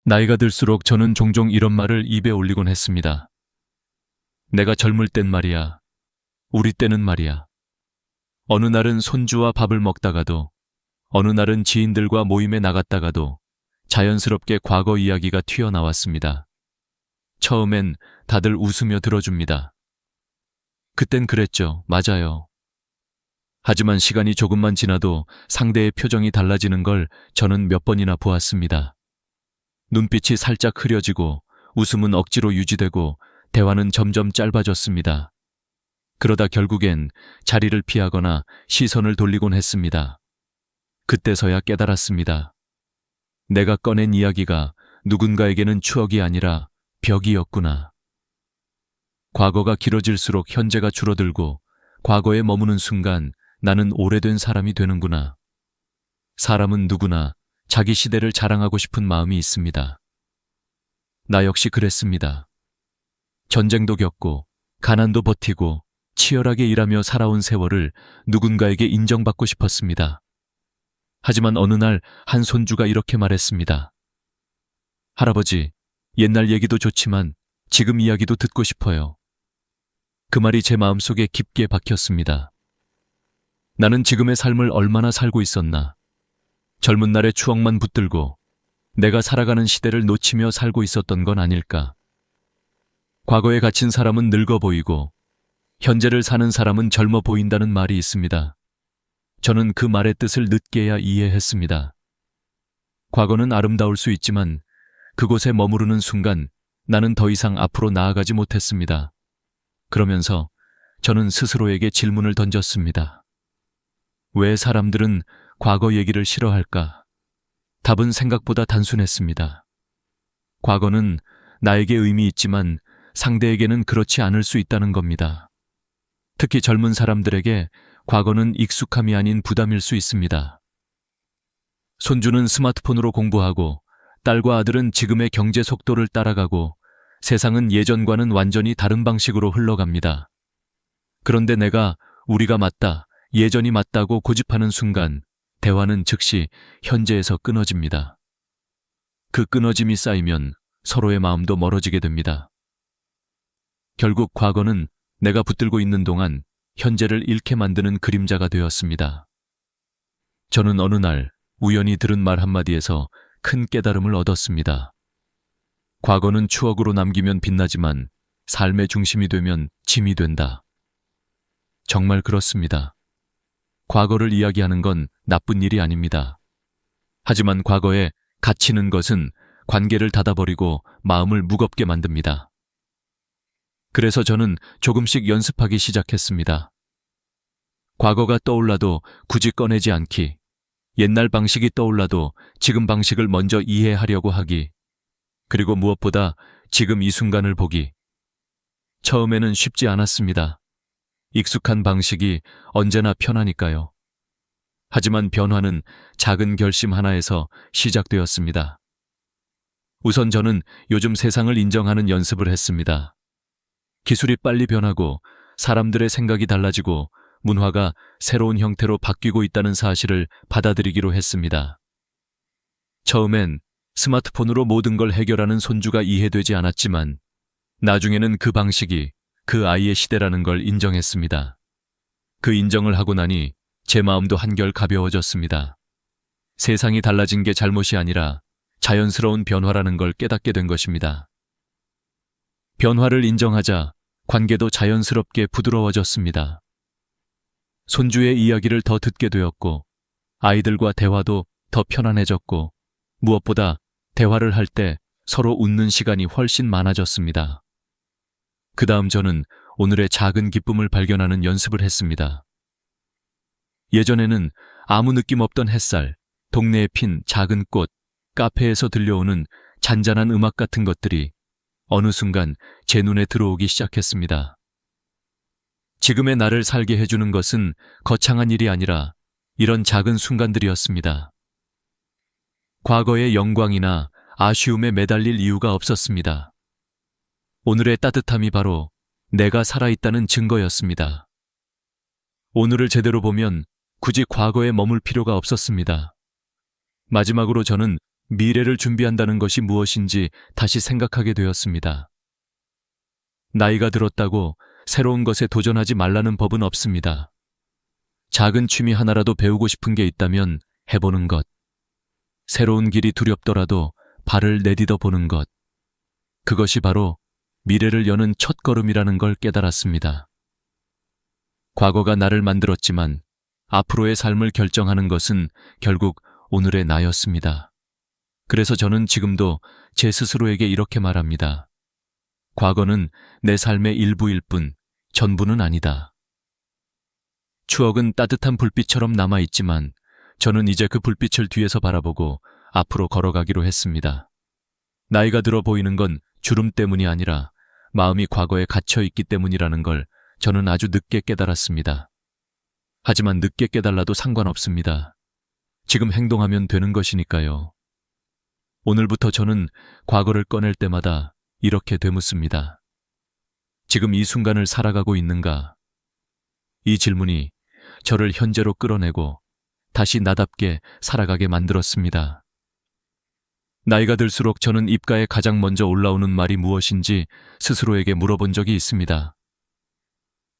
나이가 들수록 저는 종종 이런 말을 입에 올리곤 했습니다. 내가 젊을 땐 말이야. 우리 때는 말이야. 어느 날은 손주와 밥을 먹다가도, 어느 날은 지인들과 모임에 나갔다가도 자연스럽게 과거 이야기가 튀어나왔습니다. 처음엔 다들 웃으며 들어줍니다. 그땐 그랬죠. 맞아요. 하지만 시간이 조금만 지나도 상대의 표정이 달라지는 걸 저는 몇 번이나 보았습니다. 눈빛이 살짝 흐려지고 웃음은 억지로 유지되고 대화는 점점 짧아졌습니다. 그러다 결국엔 자리를 피하거나 시선을 돌리곤 했습니다. 그때서야 깨달았습니다. 내가 꺼낸 이야기가 누군가에게는 추억이 아니라 벽이었구나. 과거가 길어질수록 현재가 줄어들고 과거에 머무는 순간 나는 오래된 사람이 되는구나. 사람은 누구나 자기 시대를 자랑하고 싶은 마음이 있습니다. 나 역시 그랬습니다. 전쟁도 겪고 가난도 버티고 치열하게 일하며 살아온 세월을 누군가에게 인정받고 싶었습니다. 하지만 어느 날 한 손주가 이렇게 말했습니다. 할아버지, 옛날 얘기도 좋지만 지금 이야기도 듣고 싶어요. 그 말이 제 마음속에 깊게 박혔습니다. 나는 지금의 삶을 얼마나 살고 있었나. 젊은 날의 추억만 붙들고 내가 살아가는 시대를 놓치며 살고 있었던 건 아닐까. 과거에 갇힌 사람은 늙어 보이고 현재를 사는 사람은 젊어 보인다는 말이 있습니다. 저는 그 말의 뜻을 늦게야 이해했습니다. 과거는 아름다울 수 있지만 그곳에 머무르는 순간 나는 더 이상 앞으로 나아가지 못했습니다. 그러면서 저는 스스로에게 질문을 던졌습니다. 왜 사람들은 과거 얘기를 싫어할까? 답은 생각보다 단순했습니다. 과거는 나에게 의미 있지만 상대에게는 그렇지 않을 수 있다는 겁니다. 특히 젊은 사람들에게 과거는 익숙함이 아닌 부담일 수 있습니다. 손주는 스마트폰으로 공부하고 딸과 아들은 지금의 경제 속도를 따라가고 세상은 예전과는 완전히 다른 방식으로 흘러갑니다. 그런데 내가 우리가 맞다, 예전이 맞다고 고집하는 순간 대화는 즉시 현재에서 끊어집니다. 그 끊어짐이 쌓이면 서로의 마음도 멀어지게 됩니다. 결국 과거는 내가 붙들고 있는 동안 현재를 잃게 만드는 그림자가 되었습니다. 저는 어느 날 우연히 들은 말 한마디에서 큰 깨달음을 얻었습니다. 과거는 추억으로 남기면 빛나지만 삶의 중심이 되면 짐이 된다. 정말 그렇습니다. 과거를 이야기하는 건 나쁜 일이 아닙니다. 하지만 과거에 갇히는 것은 관계를 닫아버리고 마음을 무겁게 만듭니다. 그래서 저는 조금씩 연습하기 시작했습니다. 과거가 떠올라도 굳이 꺼내지 않기, 옛날 방식이 떠올라도 지금 방식을 먼저 이해하려고 하기, 그리고 무엇보다 지금 이 순간을 보기. 처음에는 쉽지 않았습니다. 익숙한 방식이 언제나 편하니까요. 하지만 변화는 작은 결심 하나에서 시작되었습니다. 우선 저는 요즘 세상을 인정하는 연습을 했습니다. 기술이 빨리 변하고 사람들의 생각이 달라지고 문화가 새로운 형태로 바뀌고 있다는 사실을 받아들이기로 했습니다. 처음엔 스마트폰으로 모든 걸 해결하는 손주가 이해되지 않았지만 나중에는 그 방식이 그 아이의 시대라는 걸 인정했습니다. 그 인정을 하고 나니 제 마음도 한결 가벼워졌습니다. 세상이 달라진 게 잘못이 아니라 자연스러운 변화라는 걸 깨닫게 된 것입니다. 변화를 인정하자 관계도 자연스럽게 부드러워졌습니다. 손주의 이야기를 더 듣게 되었고 아이들과 대화도 더 편안해졌고 무엇보다 대화를 할 때 서로 웃는 시간이 훨씬 많아졌습니다. 그 다음 저는 오늘의 작은 기쁨을 발견하는 연습을 했습니다. 예전에는 아무 느낌 없던 햇살, 동네에 핀 작은 꽃, 카페에서 들려오는 잔잔한 음악 같은 것들이 어느 순간 제 눈에 들어오기 시작했습니다. 지금의 나를 살게 해주는 것은 거창한 일이 아니라 이런 작은 순간들이었습니다. 과거의 영광이나 아쉬움에 매달릴 이유가 없었습니다. 오늘의 따뜻함이 바로 내가 살아있다는 증거였습니다. 오늘을 제대로 보면 굳이 과거에 머물 필요가 없었습니다. 마지막으로 저는 미래를 준비한다는 것이 무엇인지 다시 생각하게 되었습니다. 나이가 들었다고 새로운 것에 도전하지 말라는 법은 없습니다. 작은 취미 하나라도 배우고 싶은 게 있다면 해보는 것. 새로운 길이 두렵더라도 발을 내디뎌 보는 것. 그것이 바로 미래를 여는 첫걸음이라는 걸 깨달았습니다. 과거가 나를 만들었지만 앞으로의 삶을 결정하는 것은 결국 오늘의 나였습니다. 그래서 저는 지금도 제 스스로에게 이렇게 말합니다. 과거는 내 삶의 일부일 뿐 전부는 아니다. 추억은 따뜻한 불빛처럼 남아있지만 저는 이제 그 불빛을 뒤에서 바라보고 앞으로 걸어가기로 했습니다. 나이가 들어 보이는 건 주름 때문이 아니라 마음이 과거에 갇혀있기 때문이라는 걸 저는 아주 늦게 깨달았습니다. 하지만 늦게 깨달아도 상관없습니다. 지금 행동하면 되는 것이니까요. 오늘부터 저는 과거를 꺼낼 때마다 이렇게 되묻습니다. 지금 이 순간을 살아가고 있는가? 이 질문이 저를 현재로 끌어내고 다시 나답게 살아가게 만들었습니다. 나이가 들수록 저는 입가에 가장 먼저 올라오는 말이 무엇인지 스스로에게 물어본 적이 있습니다.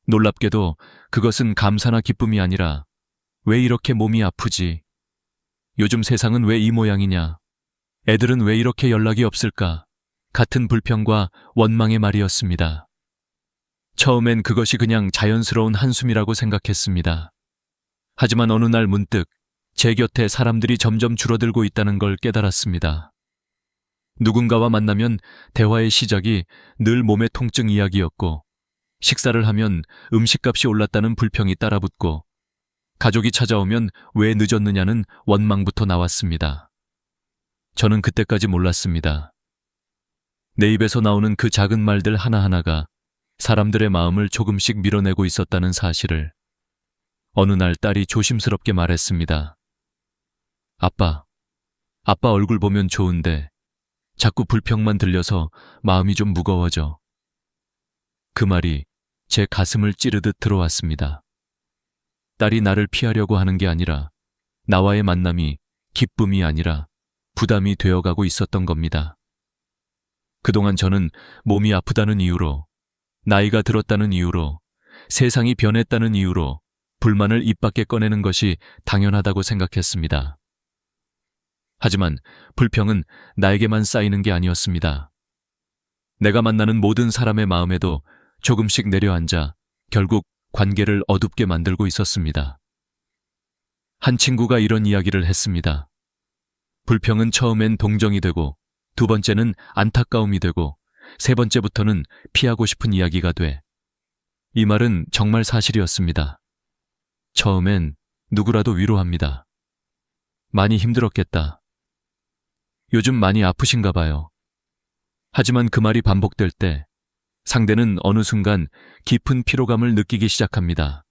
놀랍게도 그것은 감사나 기쁨이 아니라 왜 이렇게 몸이 아프지? 요즘 세상은 왜 이 모양이냐? 애들은 왜 이렇게 연락이 없을까? 같은 불평과 원망의 말이었습니다. 처음엔 그것이 그냥 자연스러운 한숨이라고 생각했습니다. 하지만 어느 날 문득 제 곁에 사람들이 점점 줄어들고 있다는 걸 깨달았습니다. 누군가와 만나면 대화의 시작이 늘 몸의 통증 이야기였고, 식사를 하면 음식값이 올랐다는 불평이 따라붙고, 가족이 찾아오면 왜 늦었느냐는 원망부터 나왔습니다. 저는 그때까지 몰랐습니다. 내 입에서 나오는 그 작은 말들 하나하나가 사람들의 마음을 조금씩 밀어내고 있었다는 사실을. 어느 날 딸이 조심스럽게 말했습니다. 아빠 얼굴 보면 좋은데 자꾸 불평만 들려서 마음이 좀 무거워져. 그 말이 제 가슴을 찌르듯 들어왔습니다. 딸이 나를 피하려고 하는 게 아니라 나와의 만남이 기쁨이 아니라 부담이 되어가고 있었던 겁니다. 그동안 저는 몸이 아프다는 이유로, 나이가 들었다는 이유로, 세상이 변했다는 이유로 불만을 입 밖에 꺼내는 것이 당연하다고 생각했습니다. 하지만 불평은 나에게만 쌓이는 게 아니었습니다. 내가 만나는 모든 사람의 마음에도 조금씩 내려앉아 결국 관계를 어둡게 만들고 있었습니다. 한 친구가 이런 이야기를 했습니다. 불평은 처음엔 동정이 되고, 두 번째는 안타까움이 되고, 세 번째부터는 피하고 싶은 이야기가 돼. 이 말은 정말 사실이었습니다. 처음엔 누구라도 위로합니다. 많이 힘들었겠다. 요즘 많이 아프신가 봐요. 하지만 그 말이 반복될 때 상대는 어느 순간 깊은 피로감을 느끼기 시작합니다.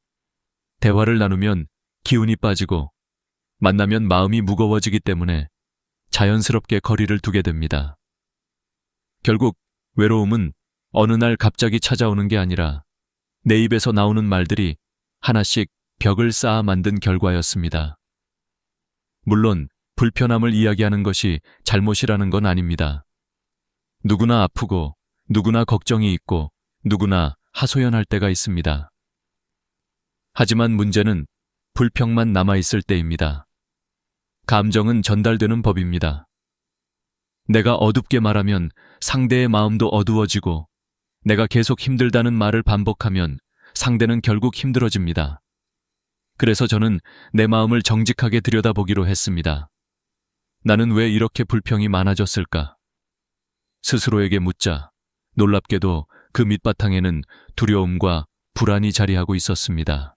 대화를 나누면 기운이 빠지고 만나면 마음이 무거워지기 때문에 자연스럽게 거리를 두게 됩니다. 결국 외로움은 어느 날 갑자기 찾아오는 게 아니라 내 입에서 나오는 말들이 하나씩 벽을 쌓아 만든 결과였습니다. 물론 불편함을 이야기하는 것이 잘못이라는 건 아닙니다. 누구나 아프고 누구나 걱정이 있고 누구나 하소연할 때가 있습니다. 하지만 문제는 불평만 남아있을 때입니다. 감정은 전달되는 법입니다. 내가 어둡게 말하면 상대의 마음도 어두워지고, 내가 계속 힘들다는 말을 반복하면 상대는 결국 힘들어집니다. 그래서 저는 내 마음을 정직하게 들여다보기로 했습니다. 나는 왜 이렇게 불평이 많아졌을까? 스스로에게 묻자 놀랍게도 그 밑바탕에는 두려움과 불안이 자리하고 있었습니다.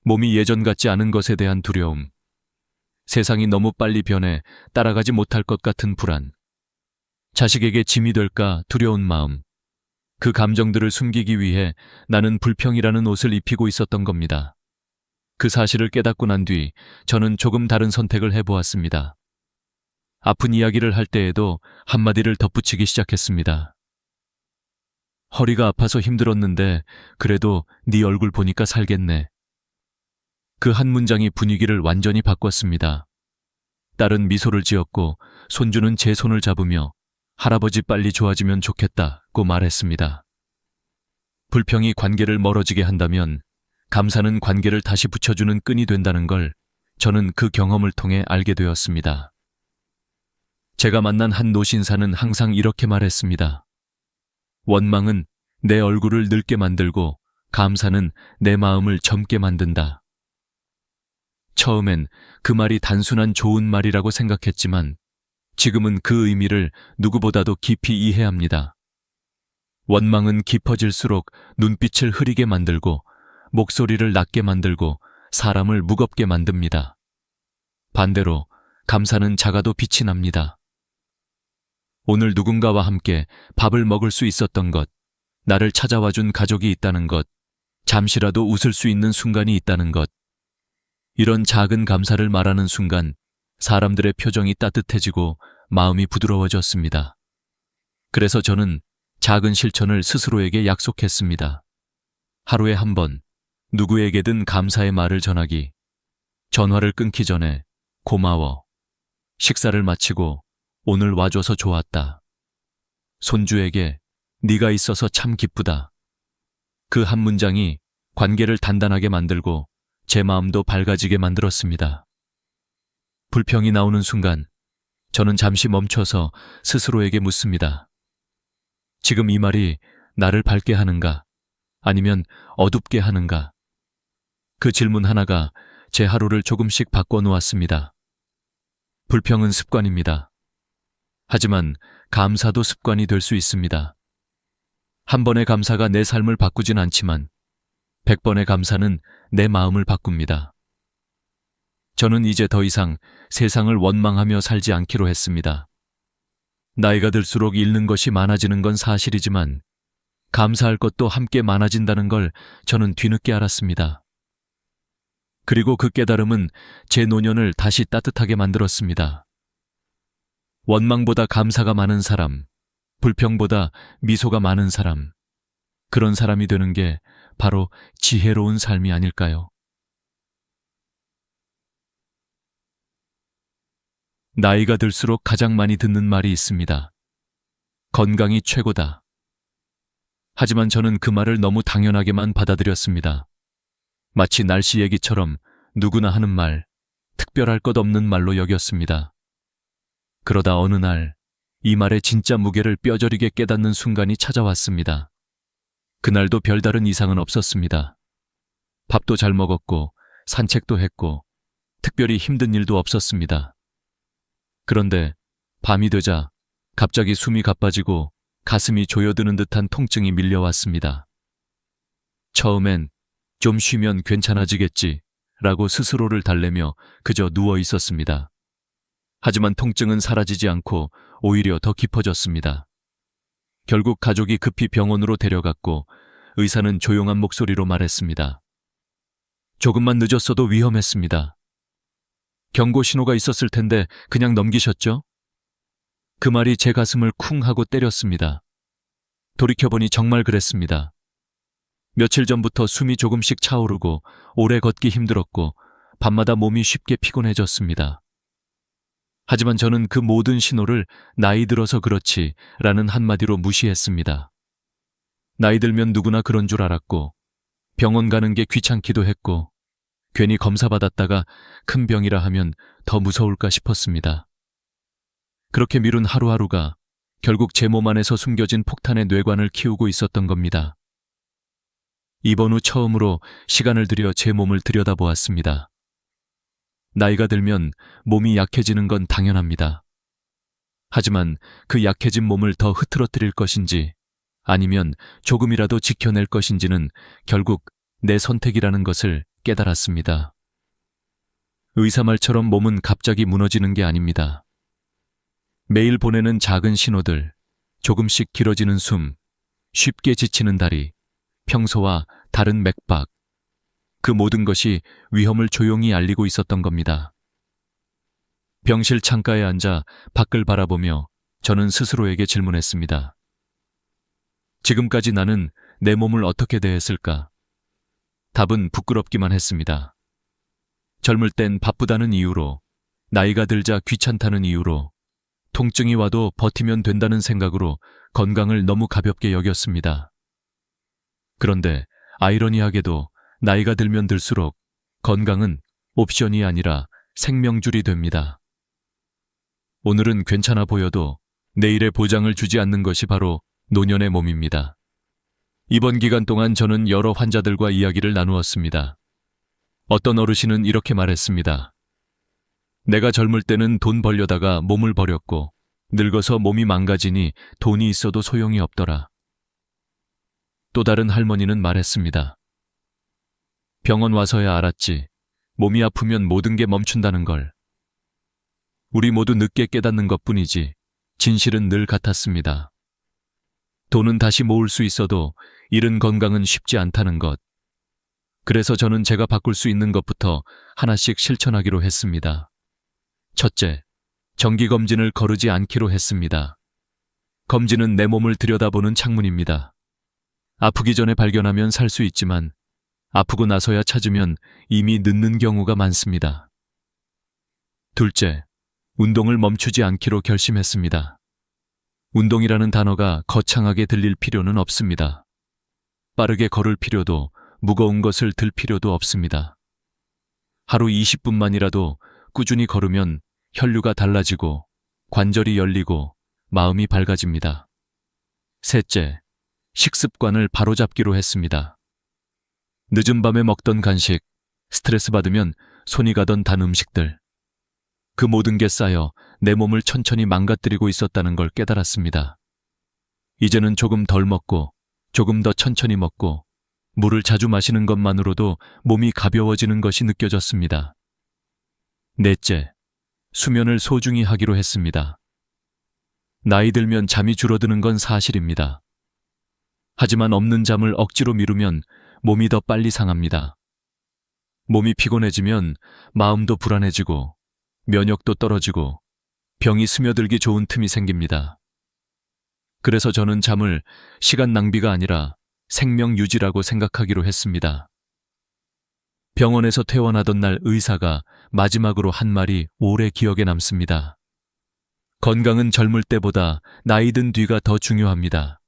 몸이 예전 같지 않은 것에 대한 두려움, 세상이 너무 빨리 변해 따라가지 못할 것 같은 불안, 자식에게 짐이 될까 두려운 마음, 그 감정들을 숨기기 위해 나는 불평이라는 옷을 입히고 있었던 겁니다. 그 사실을 깨닫고 난 뒤 저는 조금 다른 선택을 해보았습니다. 아픈 이야기를 할 때에도 한마디를 덧붙이기 시작했습니다. 허리가 아파서 힘들었는데 그래도 네 얼굴 보니까 살겠네. 그 한 문장이 분위기를 완전히 바꿨습니다. 딸은 미소를 지었고 손주는 제 손을 잡으며 할아버지 빨리 좋아지면 좋겠다고 말했습니다. 불평이 관계를 멀어지게 한다면 감사는 관계를 다시 붙여주는 끈이 된다는 걸 저는 그 경험을 통해 알게 되었습니다. 제가 만난 한 노신사는 항상 이렇게 말했습니다. 원망은 내 얼굴을 늙게 만들고 감사는 내 마음을 젊게 만든다. 처음엔 그 말이 단순한 좋은 말이라고 생각했지만 지금은 그 의미를 누구보다도 깊이 이해합니다. 원망은 깊어질수록 눈빛을 흐리게 만들고 목소리를 낮게 만들고 사람을 무겁게 만듭니다. 반대로 감사는 작아도 빛이 납니다. 오늘 누군가와 함께 밥을 먹을 수 있었던 것, 나를 찾아와준 가족이 있다는 것, 잠시라도 웃을 수 있는 순간이 있다는 것, 이런 작은 감사를 말하는 순간 사람들의 표정이 따뜻해지고 마음이 부드러워졌습니다. 그래서 저는 작은 실천을 스스로에게 약속했습니다. 하루에 한 번, 누구에게든 감사의 말을 전하기, 전화를 끊기 전에 고마워, 식사를 마치고 오늘 와줘서 좋았다, 손주에게 네가 있어서 참 기쁘다. 그 한 문장이 관계를 단단하게 만들고 제 마음도 밝아지게 만들었습니다. 불평이 나오는 순간 저는 잠시 멈춰서 스스로에게 묻습니다. 지금 이 말이 나를 밝게 하는가? 아니면 어둡게 하는가? 그 질문 하나가 제 하루를 조금씩 바꿔놓았습니다. 불평은 습관입니다. 하지만 감사도 습관이 될 수 있습니다. 한 번의 감사가 내 삶을 바꾸진 않지만 100번의 감사는 내 마음을 바꿉니다. 저는 이제 더 이상 세상을 원망하며 살지 않기로 했습니다. 나이가 들수록 잃는 것이 많아지는 건 사실이지만 감사할 것도 함께 많아진다는 걸 저는 뒤늦게 알았습니다. 그리고 그 깨달음은 제 노년을 다시 따뜻하게 만들었습니다. 원망보다 감사가 많은 사람, 불평보다 미소가 많은 사람, 그런 사람이 되는 게 바로 지혜로운 삶이 아닐까요? 나이가 들수록 가장 많이 듣는 말이 있습니다. 건강이 최고다. 하지만 저는 그 말을 너무 당연하게만 받아들였습니다. 마치 날씨 얘기처럼 누구나 하는 말, 특별할 것 없는 말로 여겼습니다. 그러다 어느 날 이 말의 진짜 무게를 뼈저리게 깨닫는 순간이 찾아왔습니다. 그날도 별다른 이상은 없었습니다. 밥도 잘 먹었고 산책도 했고 특별히 힘든 일도 없었습니다. 그런데 밤이 되자 갑자기 숨이 가빠지고 가슴이 조여드는 듯한 통증이 밀려왔습니다. 처음엔 좀 쉬면 괜찮아지겠지 라고 스스로를 달래며 그저 누워 있었습니다. 하지만 통증은 사라지지 않고 오히려 더 깊어졌습니다. 결국 가족이 급히 병원으로 데려갔고 의사는 조용한 목소리로 말했습니다. 조금만 늦었어도 위험했습니다. 경고 신호가 있었을 텐데 그냥 넘기셨죠? 그 말이 제 가슴을 쿵 하고 때렸습니다. 돌이켜보니 정말 그랬습니다. 며칠 전부터 숨이 조금씩 차오르고 오래 걷기 힘들었고 밤마다 몸이 쉽게 피곤해졌습니다. 하지만 저는 그 모든 신호를 나이 들어서 그렇지 라는 한마디로 무시했습니다. 나이 들면 누구나 그런 줄 알았고 병원 가는 게 귀찮기도 했고 괜히 검사 받았다가 큰 병이라 하면 더 무서울까 싶었습니다. 그렇게 미룬 하루하루가 결국 제 몸 안에서 숨겨진 폭탄의 뇌관을 키우고 있었던 겁니다. 입원 후 처음으로 시간을 들여 제 몸을 들여다보았습니다. 나이가 들면 몸이 약해지는 건 당연합니다. 하지만 그 약해진 몸을 더 흐트러뜨릴 것인지 아니면 조금이라도 지켜낼 것인지는 결국 내 선택이라는 것을 깨달았습니다. 의사 말처럼 몸은 갑자기 무너지는 게 아닙니다. 매일 보내는 작은 신호들, 조금씩 길어지는 숨, 쉽게 지치는 다리, 평소와 다른 맥박, 그 모든 것이 위험을 조용히 알리고 있었던 겁니다. 병실 창가에 앉아 밖을 바라보며 저는 스스로에게 질문했습니다. 지금까지 나는 내 몸을 어떻게 대했을까? 답은 부끄럽기만 했습니다. 젊을 땐 바쁘다는 이유로, 나이가 들자 귀찮다는 이유로 통증이 와도 버티면 된다는 생각으로 건강을 너무 가볍게 여겼습니다. 그런데 아이러니하게도 나이가 들면 들수록 건강은 옵션이 아니라 생명줄이 됩니다. 오늘은 괜찮아 보여도 내일의 보장을 주지 않는 것이 바로 노년의 몸입니다. 이번 기간 동안 저는 여러 환자들과 이야기를 나누었습니다. 어떤 어르신은 이렇게 말했습니다. 내가 젊을 때는 돈 벌려다가 몸을 버렸고 늙어서 몸이 망가지니 돈이 있어도 소용이 없더라. 또 다른 할머니는 말했습니다. 병원 와서야 알았지. 몸이 아프면 모든 게 멈춘다는 걸. 우리 모두 늦게 깨닫는 것뿐이지 진실은 늘 같았습니다. 돈은 다시 모을 수 있어도 잃은 건강은 쉽지 않다는 것. 그래서 저는 제가 바꿀 수 있는 것부터 하나씩 실천하기로 했습니다. 첫째, 정기검진을 거르지 않기로 했습니다. 검진은 내 몸을 들여다보는 창문입니다. 아프기 전에 발견하면 살 수 있지만 아프고 나서야 찾으면 이미 늦는 경우가 많습니다. 둘째, 운동을 멈추지 않기로 결심했습니다. 운동이라는 단어가 거창하게 들릴 필요는 없습니다. 빠르게 걸을 필요도 무거운 것을 들 필요도 없습니다. 하루 20분만이라도 꾸준히 걸으면 혈류가 달라지고 관절이 열리고 마음이 밝아집니다. 셋째, 식습관을 바로잡기로 했습니다. 늦은 밤에 먹던 간식, 스트레스 받으면 손이 가던 단 음식들, 그 모든 게 쌓여 내 몸을 천천히 망가뜨리고 있었다는 걸 깨달았습니다. 이제는 조금 덜 먹고 조금 더 천천히 먹고 물을 자주 마시는 것만으로도 몸이 가벼워지는 것이 느껴졌습니다. 넷째, 수면을 소중히 하기로 했습니다. 나이 들면 잠이 줄어드는 건 사실입니다. 하지만 없는 잠을 억지로 미루면 몸이 더 빨리 상합니다. 몸이 피곤해지면 마음도 불안해지고 면역도 떨어지고 병이 스며들기 좋은 틈이 생깁니다. 그래서 저는 잠을 시간 낭비가 아니라 생명 유지라고 생각하기로 했습니다. 병원에서 퇴원하던 날 의사가 마지막으로 한 말이 오래 기억에 남습니다. 건강은 젊을 때보다 나이 든 뒤가 더 중요합니다.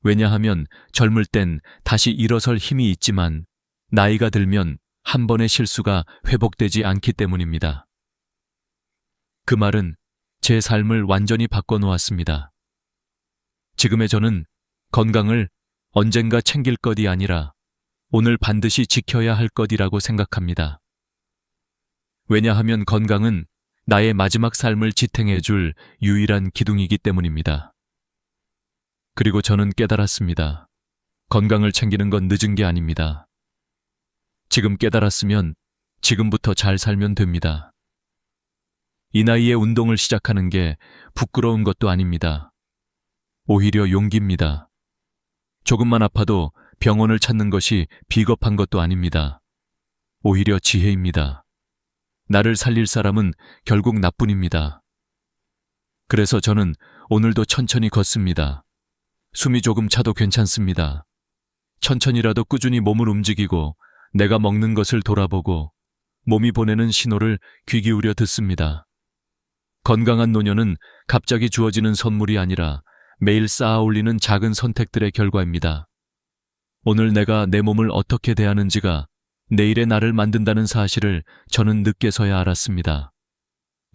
왜냐하면 젊을 땐 다시 일어설 힘이 있지만 나이가 들면 한 번의 실수가 회복되지 않기 때문입니다. 그 말은 제 삶을 완전히 바꿔놓았습니다. 지금의 저는 건강을 언젠가 챙길 것이 아니라 오늘 반드시 지켜야 할 것이라고 생각합니다. 왜냐하면 건강은 나의 마지막 삶을 지탱해줄 유일한 기둥이기 때문입니다. 그리고 저는 깨달았습니다. 건강을 챙기는 건 늦은 게 아닙니다. 지금 깨달았으면 지금부터 잘 살면 됩니다. 이 나이에 운동을 시작하는 게 부끄러운 것도 아닙니다. 오히려 용기입니다. 조금만 아파도 병원을 찾는 것이 비겁한 것도 아닙니다. 오히려 지혜입니다. 나를 살릴 사람은 결국 나뿐입니다. 그래서 저는 오늘도 천천히 걷습니다. 숨이 조금 차도 괜찮습니다. 천천히라도 꾸준히 몸을 움직이고 내가 먹는 것을 돌아보고 몸이 보내는 신호를 귀 기울여 듣습니다. 건강한 노년은 갑자기 주어지는 선물이 아니라 매일 쌓아 올리는 작은 선택들의 결과입니다. 오늘 내가 내 몸을 어떻게 대하는지가 내일의 나를 만든다는 사실을 저는 늦게서야 알았습니다.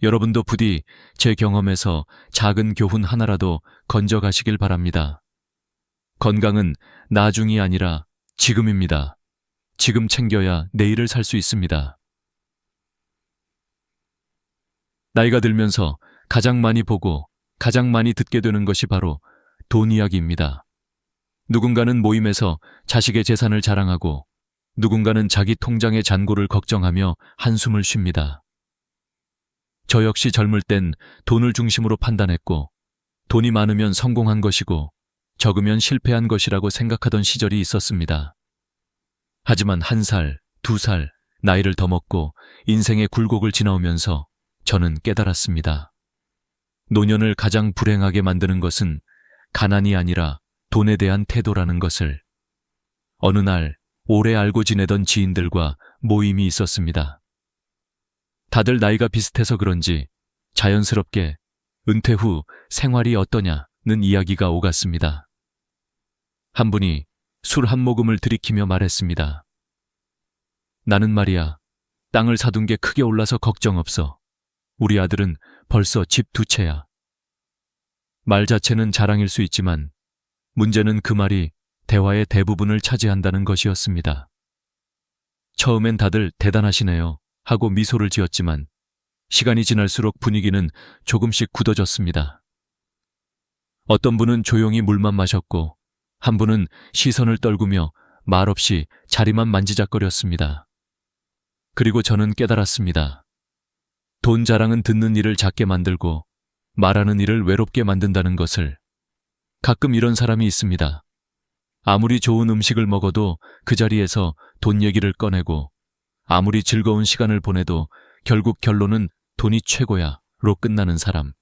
여러분도 부디 제 경험에서 작은 교훈 하나라도 건져가시길 바랍니다. 건강은 나중이 아니라 지금입니다. 지금 챙겨야 내일을 살 수 있습니다. 나이가 들면서 가장 많이 보고 가장 많이 듣게 되는 것이 바로 돈 이야기입니다. 누군가는 모임에서 자식의 재산을 자랑하고 누군가는 자기 통장의 잔고를 걱정하며 한숨을 쉽니다. 저 역시 젊을 땐 돈을 중심으로 판단했고 돈이 많으면 성공한 것이고 적으면 실패한 것이라고 생각하던 시절이 있었습니다. 하지만 1살, 2살 나이를 더 먹고 인생의 굴곡을 지나오면서 저는 깨달았습니다. 노년을 가장 불행하게 만드는 것은 가난이 아니라 돈에 대한 태도라는 것을. 어느 날 오래 알고 지내던 지인들과 모임이 있었습니다. 다들 나이가 비슷해서 그런지 자연스럽게 은퇴 후 생활이 어떠냐는 이야기가 오갔습니다. 한 분이 술 한 모금을 들이키며 말했습니다. 나는 말이야, 땅을 사둔 게 크게 올라서 걱정 없어. 우리 아들은 벌써 집 2채야. 말 자체는 자랑일 수 있지만 문제는 그 말이 대화의 대부분을 차지한다는 것이었습니다. 처음엔 다들 대단하시네요 하고 미소를 지었지만 시간이 지날수록 분위기는 조금씩 굳어졌습니다. 어떤 분은 조용히 물만 마셨고 한 분은 시선을 떨구며 말없이 자리만 만지작거렸습니다. 그리고 저는 깨달았습니다. 돈 자랑은 듣는 이를 작게 만들고 말하는 이를 외롭게 만든다는 것을. 가끔 이런 사람이 있습니다. 아무리 좋은 음식을 먹어도 그 자리에서 돈 얘기를 꺼내고 아무리 즐거운 시간을 보내도 결국 결론은 돈이 최고야로 끝나는 사람.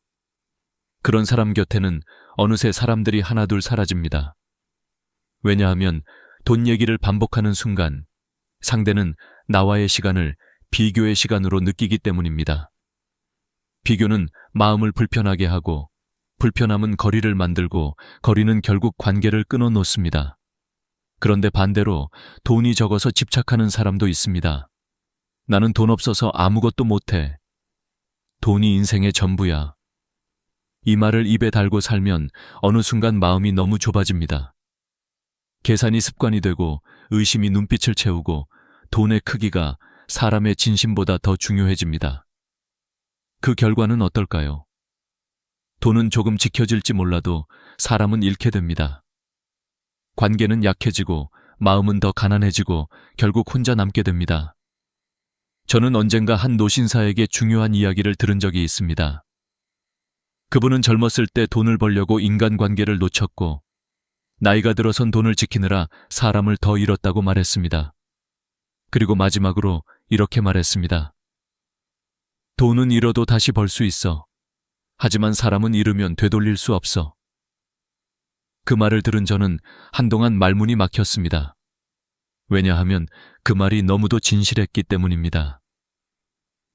그런 사람 곁에는 어느새 사람들이 하나둘 사라집니다. 왜냐하면 돈 얘기를 반복하는 순간 상대는 나와의 시간을 비교의 시간으로 느끼기 때문입니다. 비교는 마음을 불편하게 하고 불편함은 거리를 만들고 거리는 결국 관계를 끊어 놓습니다. 그런데 반대로 돈이 적어서 집착하는 사람도 있습니다. 나는 돈 없어서 아무것도 못해. 돈이 인생의 전부야. 이 말을 입에 달고 살면 어느 순간 마음이 너무 좁아집니다. 계산이 습관이 되고 의심이 눈빛을 채우고 돈의 크기가 사람의 진심보다 더 중요해집니다. 그 결과는 어떨까요? 돈은 조금 지켜질지 몰라도 사람은 잃게 됩니다. 관계는 약해지고 마음은 더 가난해지고 결국 혼자 남게 됩니다. 저는 언젠가 한 노신사에게 중요한 이야기를 들은 적이 있습니다. 그분은 젊었을 때 돈을 벌려고 인간관계를 놓쳤고 나이가 들어선 돈을 지키느라 사람을 더 잃었다고 말했습니다. 그리고 마지막으로 이렇게 말했습니다. 돈은 잃어도 다시 벌 수 있어. 하지만 사람은 잃으면 되돌릴 수 없어. 그 말을 들은 저는 한동안 말문이 막혔습니다. 왜냐하면 그 말이 너무도 진실했기 때문입니다.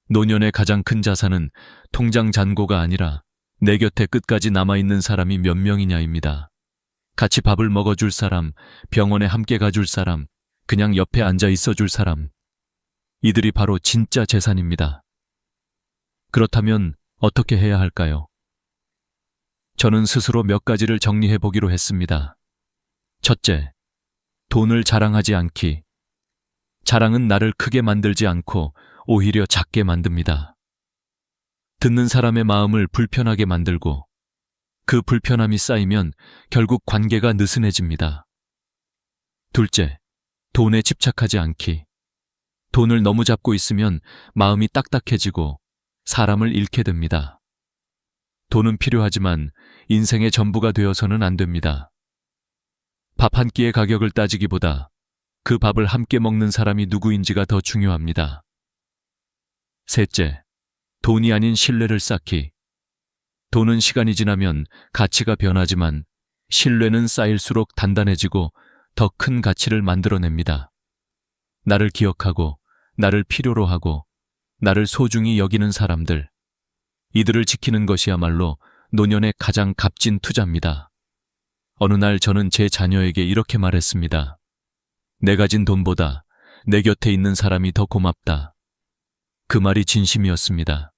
노년의 가장 큰 자산은 통장 잔고가 아니라 내 곁에 끝까지 남아있는 사람이 몇 명이냐입니다. 같이 밥을 먹어줄 사람, 병원에 함께 가줄 사람, 그냥 옆에 앉아 있어줄 사람. 이들이 바로 진짜 재산입니다. 그렇다면 어떻게 해야 할까요? 저는 스스로 몇 가지를 정리해 보기로 했습니다. 첫째, 돈을 자랑하지 않기. 자랑은 나를 크게 만들지 않고 오히려 작게 만듭니다. 듣는 사람의 마음을 불편하게 만들고 그 불편함이 쌓이면 결국 관계가 느슨해집니다. 둘째, 돈에 집착하지 않기. 돈을 너무 잡고 있으면 마음이 딱딱해지고 사람을 잃게 됩니다. 돈은 필요하지만 인생의 전부가 되어서는 안 됩니다. 밥 한 끼의 가격을 따지기보다 그 밥을 함께 먹는 사람이 누구인지가 더 중요합니다. 셋째, 돈이 아닌 신뢰를 쌓기. 돈은 시간이 지나면 가치가 변하지만 신뢰는 쌓일수록 단단해지고 더 큰 가치를 만들어냅니다. 나를 기억하고 나를 필요로 하고 나를 소중히 여기는 사람들. 이들을 지키는 것이야말로 노년의 가장 값진 투자입니다. 어느 날 저는 제 자녀에게 이렇게 말했습니다. 내 가진 돈보다 내 곁에 있는 사람이 더 고맙다. 그 말이 진심이었습니다.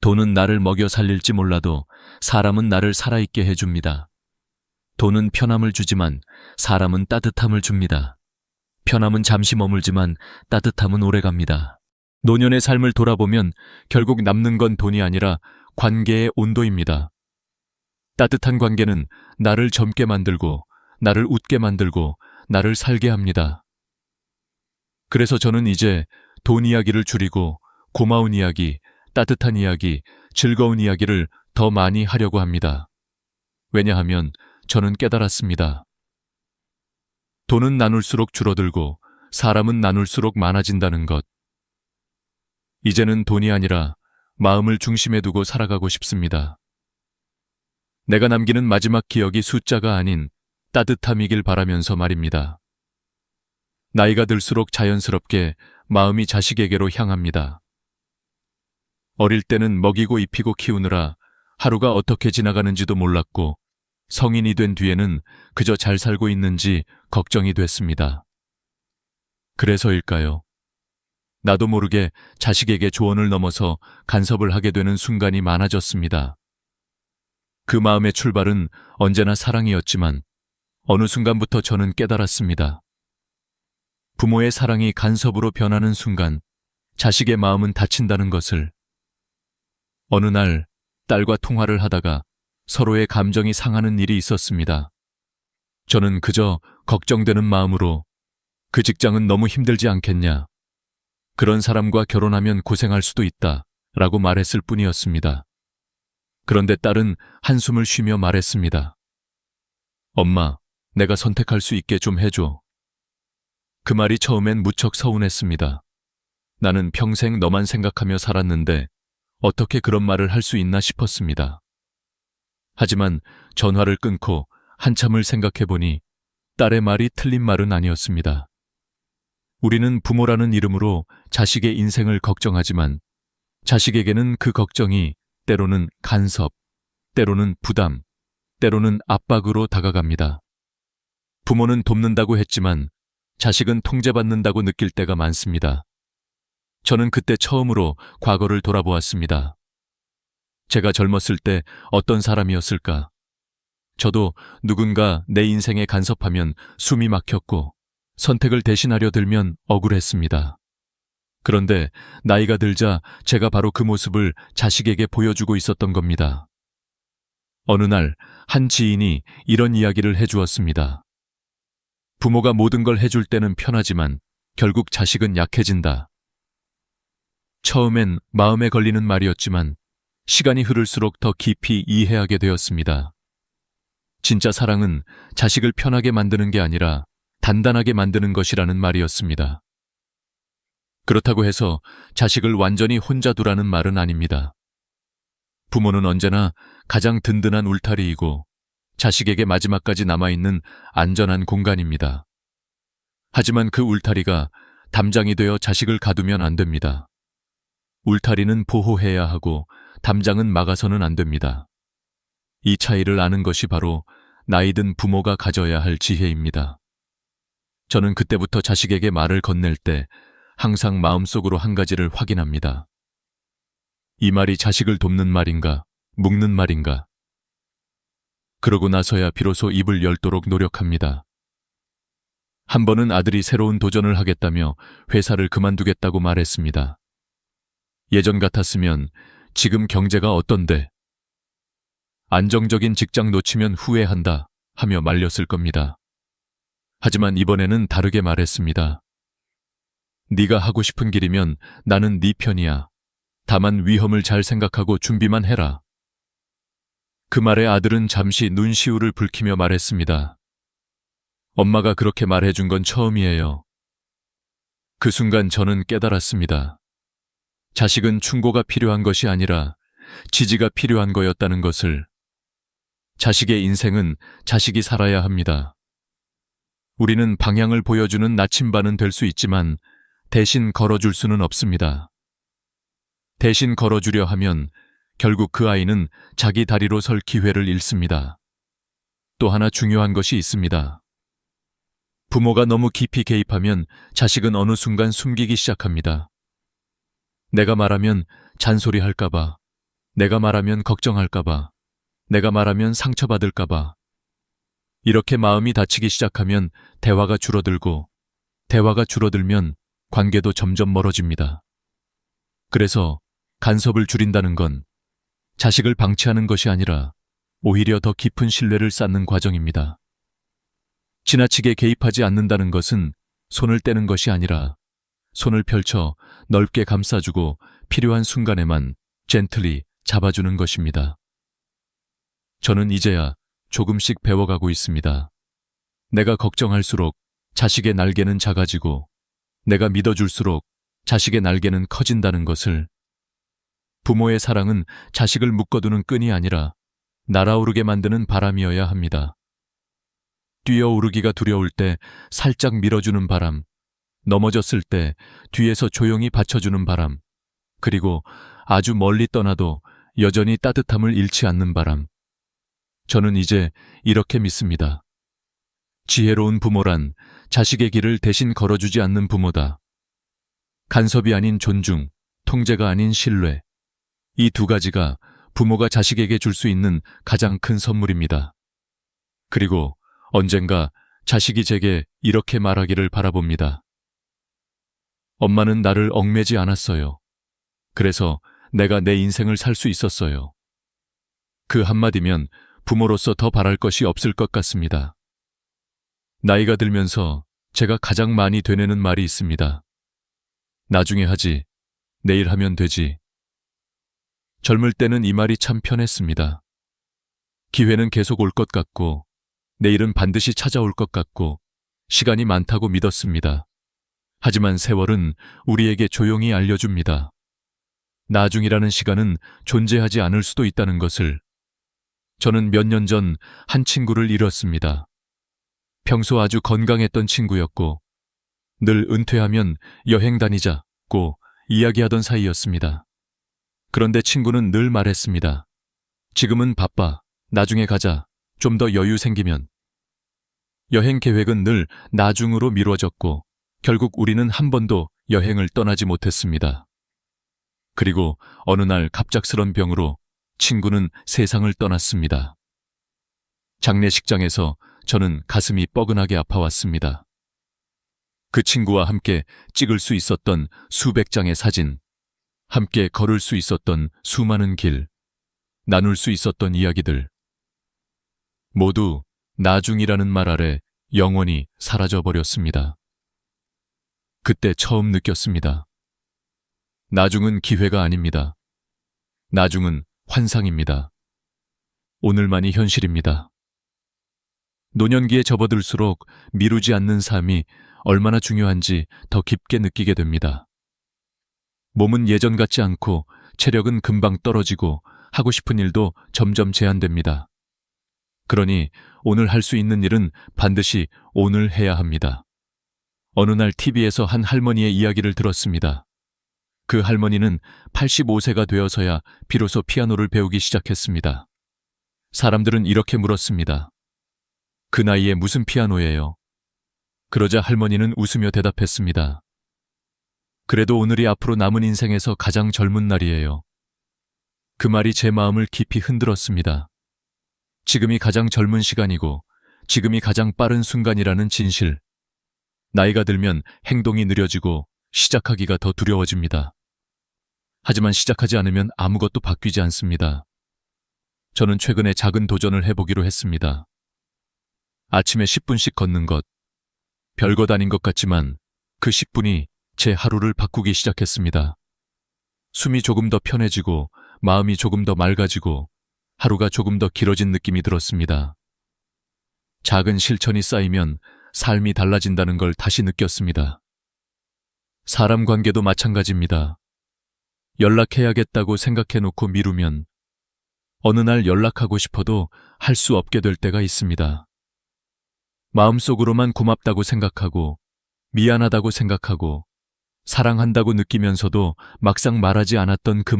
돈은 나를 먹여 살릴지 몰라도 사람은 나를 살아있게 해줍니다. 돈은 편함을 주지만 사람은 따뜻함을 줍니다. 편함은 잠시 머물지만 따뜻함은 오래갑니다. 노년의 삶을 돌아보면 결국 남는 건 돈이 아니라 관계의 온도입니다. 따뜻한 관계는 나를 젊게 만들고 나를 웃게 만들고 나를 살게 합니다. 그래서 저는 이제 돈 이야기를 줄이고 고마운 이야기, 따뜻한 이야기, 즐거운 이야기를 더 많이 하려고 합니다. 왜냐하면 저는 깨달았습니다. 돈은 나눌수록 줄어들고 사람은 나눌수록 많아진다는 것. 이제는 돈이 아니라 마음을 중심에 두고 살아가고 싶습니다. 내가 남기는 마지막 기억이 숫자가 아닌 따뜻함이길 바라면서 말입니다. 나이가 들수록 자연스럽게 마음이 자식에게로 향합니다. 어릴 때는 먹이고 입히고 키우느라 하루가 어떻게 지나가는지도 몰랐고 성인이 된 뒤에는 그저 잘 살고 있는지 걱정이 됐습니다. 그래서일까요? 나도 모르게 자식에게 조언을 넘어서 간섭을 하게 되는 순간이 많아졌습니다. 그 마음의 출발은 언제나 사랑이었지만 어느 순간부터 저는 깨달았습니다. 부모의 사랑이 간섭으로 변하는 순간 자식의 마음은 다친다는 것을. 어느 날 딸과 통화를 하다가 서로의 감정이 상하는 일이 있었습니다. 저는 그저 걱정되는 마음으로 그 직장은 너무 힘들지 않겠냐, 그런 사람과 결혼하면 고생할 수도 있다 라고 말했을 뿐이었습니다. 그런데 딸은 한숨을 쉬며 말했습니다. 엄마, 내가 선택할 수 있게 좀 해줘. 그 말이 처음엔 무척 서운했습니다. 나는 평생 너만 생각하며 살았는데 어떻게 그런 말을 할 수 있나 싶었습니다. 하지만 전화를 끊고 한참을 생각해보니 딸의 말이 틀린 말은 아니었습니다. 우리는 부모라는 이름으로 자식의 인생을 걱정하지만 자식에게는 그 걱정이 때로는 간섭, 때로는 부담, 때로는 압박으로 다가갑니다. 부모는 돕는다고 했지만 자식은 통제받는다고 느낄 때가 많습니다. 저는 그때 처음으로 과거를 돌아보았습니다. 제가 젊었을 때 어떤 사람이었을까? 저도 누군가 내 인생에 간섭하면 숨이 막혔고 선택을 대신하려 들면 억울했습니다. 그런데 나이가 들자 제가 바로 그 모습을 자식에게 보여주고 있었던 겁니다. 어느 날 한 지인이 이런 이야기를 해주었습니다. 부모가 모든 걸 해줄 때는 편하지만 결국 자식은 약해진다. 처음엔 마음에 걸리는 말이었지만 시간이 흐를수록 더 깊이 이해하게 되었습니다. 진짜 사랑은 자식을 편하게 만드는 게 아니라 단단하게 만드는 것이라는 말이었습니다. 그렇다고 해서 자식을 완전히 혼자 두라는 말은 아닙니다. 부모는 언제나 가장 든든한 울타리이고 자식에게 마지막까지 남아있는 안전한 공간입니다. 하지만 그 울타리가 담장이 되어 자식을 가두면 안 됩니다. 울타리는 보호해야 하고 담장은 막아서는 안 됩니다. 이 차이를 아는 것이 바로 나이든 부모가 가져야 할 지혜입니다. 저는 그때부터 자식에게 말을 건넬 때 항상 마음속으로 한 가지를 확인합니다. 이 말이 자식을 돕는 말인가, 묶는 말인가. 그러고 나서야 비로소 입을 열도록 노력합니다. 한 번은 아들이 새로운 도전을 하겠다며 회사를 그만두겠다고 말했습니다. 예전 같았으면 지금 경제가 어떤데? 안정적인 직장 놓치면 후회한다 하며 말렸을 겁니다. 하지만 이번에는 다르게 말했습니다. 네가 하고 싶은 길이면 나는 네 편이야. 다만 위험을 잘 생각하고 준비만 해라. 그 말에 아들은 잠시 눈시울을 붉히며 말했습니다. 엄마가 그렇게 말해준 건 처음이에요. 그 순간 저는 깨달았습니다. 자식은 충고가 필요한 것이 아니라 지지가 필요한 거였다는 것을. 자식의 인생은 자식이 살아야 합니다. 우리는 방향을 보여주는 나침반은 될 수 있지만 대신 걸어줄 수는 없습니다. 대신 걸어주려 하면 결국 그 아이는 자기 다리로 설 기회를 잃습니다. 또 하나 중요한 것이 있습니다. 부모가 너무 깊이 개입하면 자식은 어느 순간 숨기기 시작합니다. 내가 말하면 잔소리할까봐, 내가 말하면 걱정할까봐, 내가 말하면 상처받을까봐. 이렇게 마음이 다치기 시작하면 대화가 줄어들고, 대화가 줄어들면 관계도 점점 멀어집니다. 그래서 간섭을 줄인다는 건 자식을 방치하는 것이 아니라 오히려 더 깊은 신뢰를 쌓는 과정입니다. 지나치게 개입하지 않는다는 것은 손을 떼는 것이 아니라 손을 펼쳐 넓게 감싸주고 필요한 순간에만 젠틀리 잡아주는 것입니다. 저는 이제야 조금씩 배워가고 있습니다. 내가 걱정할수록 자식의 날개는 작아지고 내가 믿어줄수록 자식의 날개는 커진다는 것을. 부모의 사랑은 자식을 묶어두는 끈이 아니라 날아오르게 만드는 바람이어야 합니다. 뛰어오르기가 두려울 때 살짝 밀어주는 바람, 넘어졌을 때 뒤에서 조용히 받쳐주는 바람, 그리고 아주 멀리 떠나도 여전히 따뜻함을 잃지 않는 바람. 저는 이제 이렇게 믿습니다. 지혜로운 부모란 자식의 길을 대신 걸어주지 않는 부모다. 간섭이 아닌 존중, 통제가 아닌 신뢰. 이 두 가지가 부모가 자식에게 줄 수 있는 가장 큰 선물입니다. 그리고 언젠가 자식이 제게 이렇게 말하기를 바라봅니다. 엄마는 나를 얽매지 않았어요. 그래서 내가 내 인생을 살 수 있었어요. 그 한마디면 부모로서 더 바랄 것이 없을 것 같습니다. 나이가 들면서 제가 가장 많이 되뇌는 말이 있습니다. 나중에 하지, 내일 하면 되지. 젊을 때는 이 말이 참 편했습니다. 기회는 계속 올 것 같고, 내일은 반드시 찾아올 것 같고, 시간이 많다고 믿었습니다. 하지만 세월은 우리에게 조용히 알려줍니다. 나중이라는 시간은 존재하지 않을 수도 있다는 것을. 저는 몇 년 전 한 친구를 잃었습니다. 평소 아주 건강했던 친구였고, 늘 은퇴하면 여행 다니자고 이야기하던 사이였습니다. 그런데 친구는 늘 말했습니다. 지금은 바빠. 나중에 가자. 좀 더 여유 생기면. 여행 계획은 늘 나중으로 미뤄졌고, 결국 우리는 한 번도 여행을 떠나지 못했습니다. 그리고 어느 날 갑작스런 병으로 친구는 세상을 떠났습니다. 장례식장에서 저는 가슴이 뻐근하게 아파왔습니다. 그 친구와 함께 찍을 수 있었던 수백 장의 사진, 함께 걸을 수 있었던 수많은 길, 나눌 수 있었던 이야기들, 모두 나중이라는 말 아래 영원히 사라져버렸습니다. 그때 처음 느꼈습니다. 나중은 기회가 아닙니다. 나중은 환상입니다. 오늘만이 현실입니다. 노년기에 접어들수록 미루지 않는 삶이 얼마나 중요한지 더 깊게 느끼게 됩니다. 몸은 예전 같지 않고 체력은 금방 떨어지고 하고 싶은 일도 점점 제한됩니다. 그러니 오늘 할 수 있는 일은 반드시 오늘 해야 합니다. 어느 날 TV에서 한 할머니의 이야기를 들었습니다. 그 할머니는 85세가 되어서야 비로소 피아노를 배우기 시작했습니다. 사람들은 이렇게 물었습니다. 그 나이에 무슨 피아노예요? 그러자 할머니는 웃으며 대답했습니다. 그래도 오늘이 앞으로 남은 인생에서 가장 젊은 날이에요. 그 말이 제 마음을 깊이 흔들었습니다. 지금이 가장 젊은 시간이고 지금이 가장 빠른 순간이라는 진실. 나이가 들면 행동이 느려지고 시작하기가 더 두려워집니다. 하지만 시작하지 않으면 아무것도 바뀌지 않습니다. 저는 최근에 작은 도전을 해보기로 했습니다. 아침에 10분씩 걷는 것. 별것 아닌 것 같지만 그 10분이 제 하루를 바꾸기 시작했습니다. 숨이 조금 더 편해지고 마음이 조금 더 맑아지고 하루가 조금 더 길어진 느낌이 들었습니다. 작은 실천이 쌓이면 삶이 달라진다는 걸 다시 느꼈습니다. 사람 관계도 마찬가지입니다. 연락해야겠다고 생각해놓고 미루면 어느 날 연락하고 싶어도 할 수 없게 될 때가 있습니다. 마음속으로만 고맙다고 생각하고 미안하다고 생각하고 사랑한다고 느끼면서도 막상 말하지 않았던 그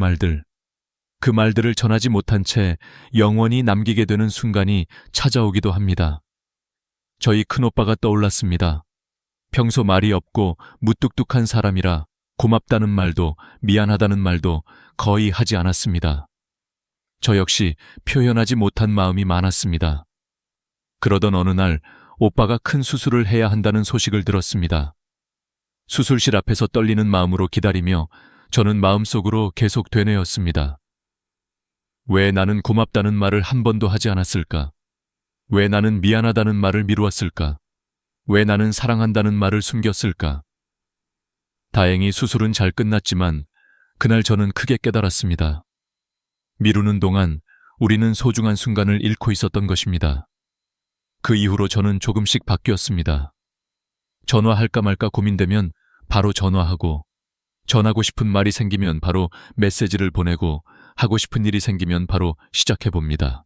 말들을 전하지 못한 채 영원히 남기게 되는 순간이 찾아오기도 합니다. 저희 큰오빠가 떠올랐습니다. 평소 말이 없고 무뚝뚝한 사람이라 고맙다는 말도 미안하다는 말도 거의 하지 않았습니다. 저 역시 표현하지 못한 마음이 많았습니다. 그러던 어느 날 오빠가 큰 수술을 해야 한다는 소식을 들었습니다. 수술실 앞에서 떨리는 마음으로 기다리며 저는 마음속으로 계속 되뇌었습니다. 왜 나는 고맙다는 말을 한 번도 하지 않았을까? 왜 나는 미안하다는 말을 미루었을까? 왜 나는 사랑한다는 말을 숨겼을까? 다행히 수술은 잘 끝났지만 그날 저는 크게 깨달았습니다. 미루는 동안 우리는 소중한 순간을 잃고 있었던 것입니다. 그 이후로 저는 조금씩 바뀌었습니다. 전화할까 말까 고민되면 바로 전화하고, 전하고 싶은 말이 생기면 바로 메시지를 보내고, 하고 싶은 일이 생기면 바로 시작해봅니다.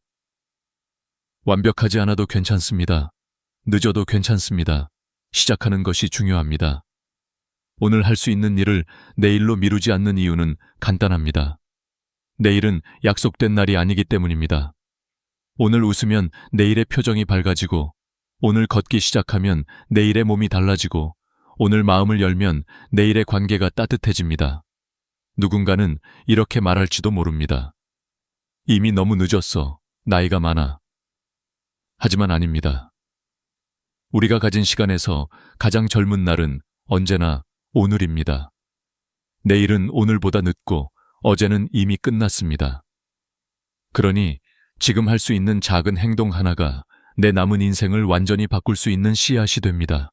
완벽하지 않아도 괜찮습니다. 늦어도 괜찮습니다. 시작하는 것이 중요합니다. 오늘 할 수 있는 일을 내일로 미루지 않는 이유는 간단합니다. 내일은 약속된 날이 아니기 때문입니다. 오늘 웃으면 내일의 표정이 밝아지고, 오늘 걷기 시작하면 내일의 몸이 달라지고, 오늘 마음을 열면 내일의 관계가 따뜻해집니다. 누군가는 이렇게 말할지도 모릅니다. 이미 너무 늦었어. 나이가 많아. 하지만 아닙니다. 우리가 가진 시간에서 가장 젊은 날은 언제나 오늘입니다. 내일은 오늘보다 늦고 어제는 이미 끝났습니다. 그러니 지금 할 수 있는 작은 행동 하나가 내 남은 인생을 완전히 바꿀 수 있는 씨앗이 됩니다.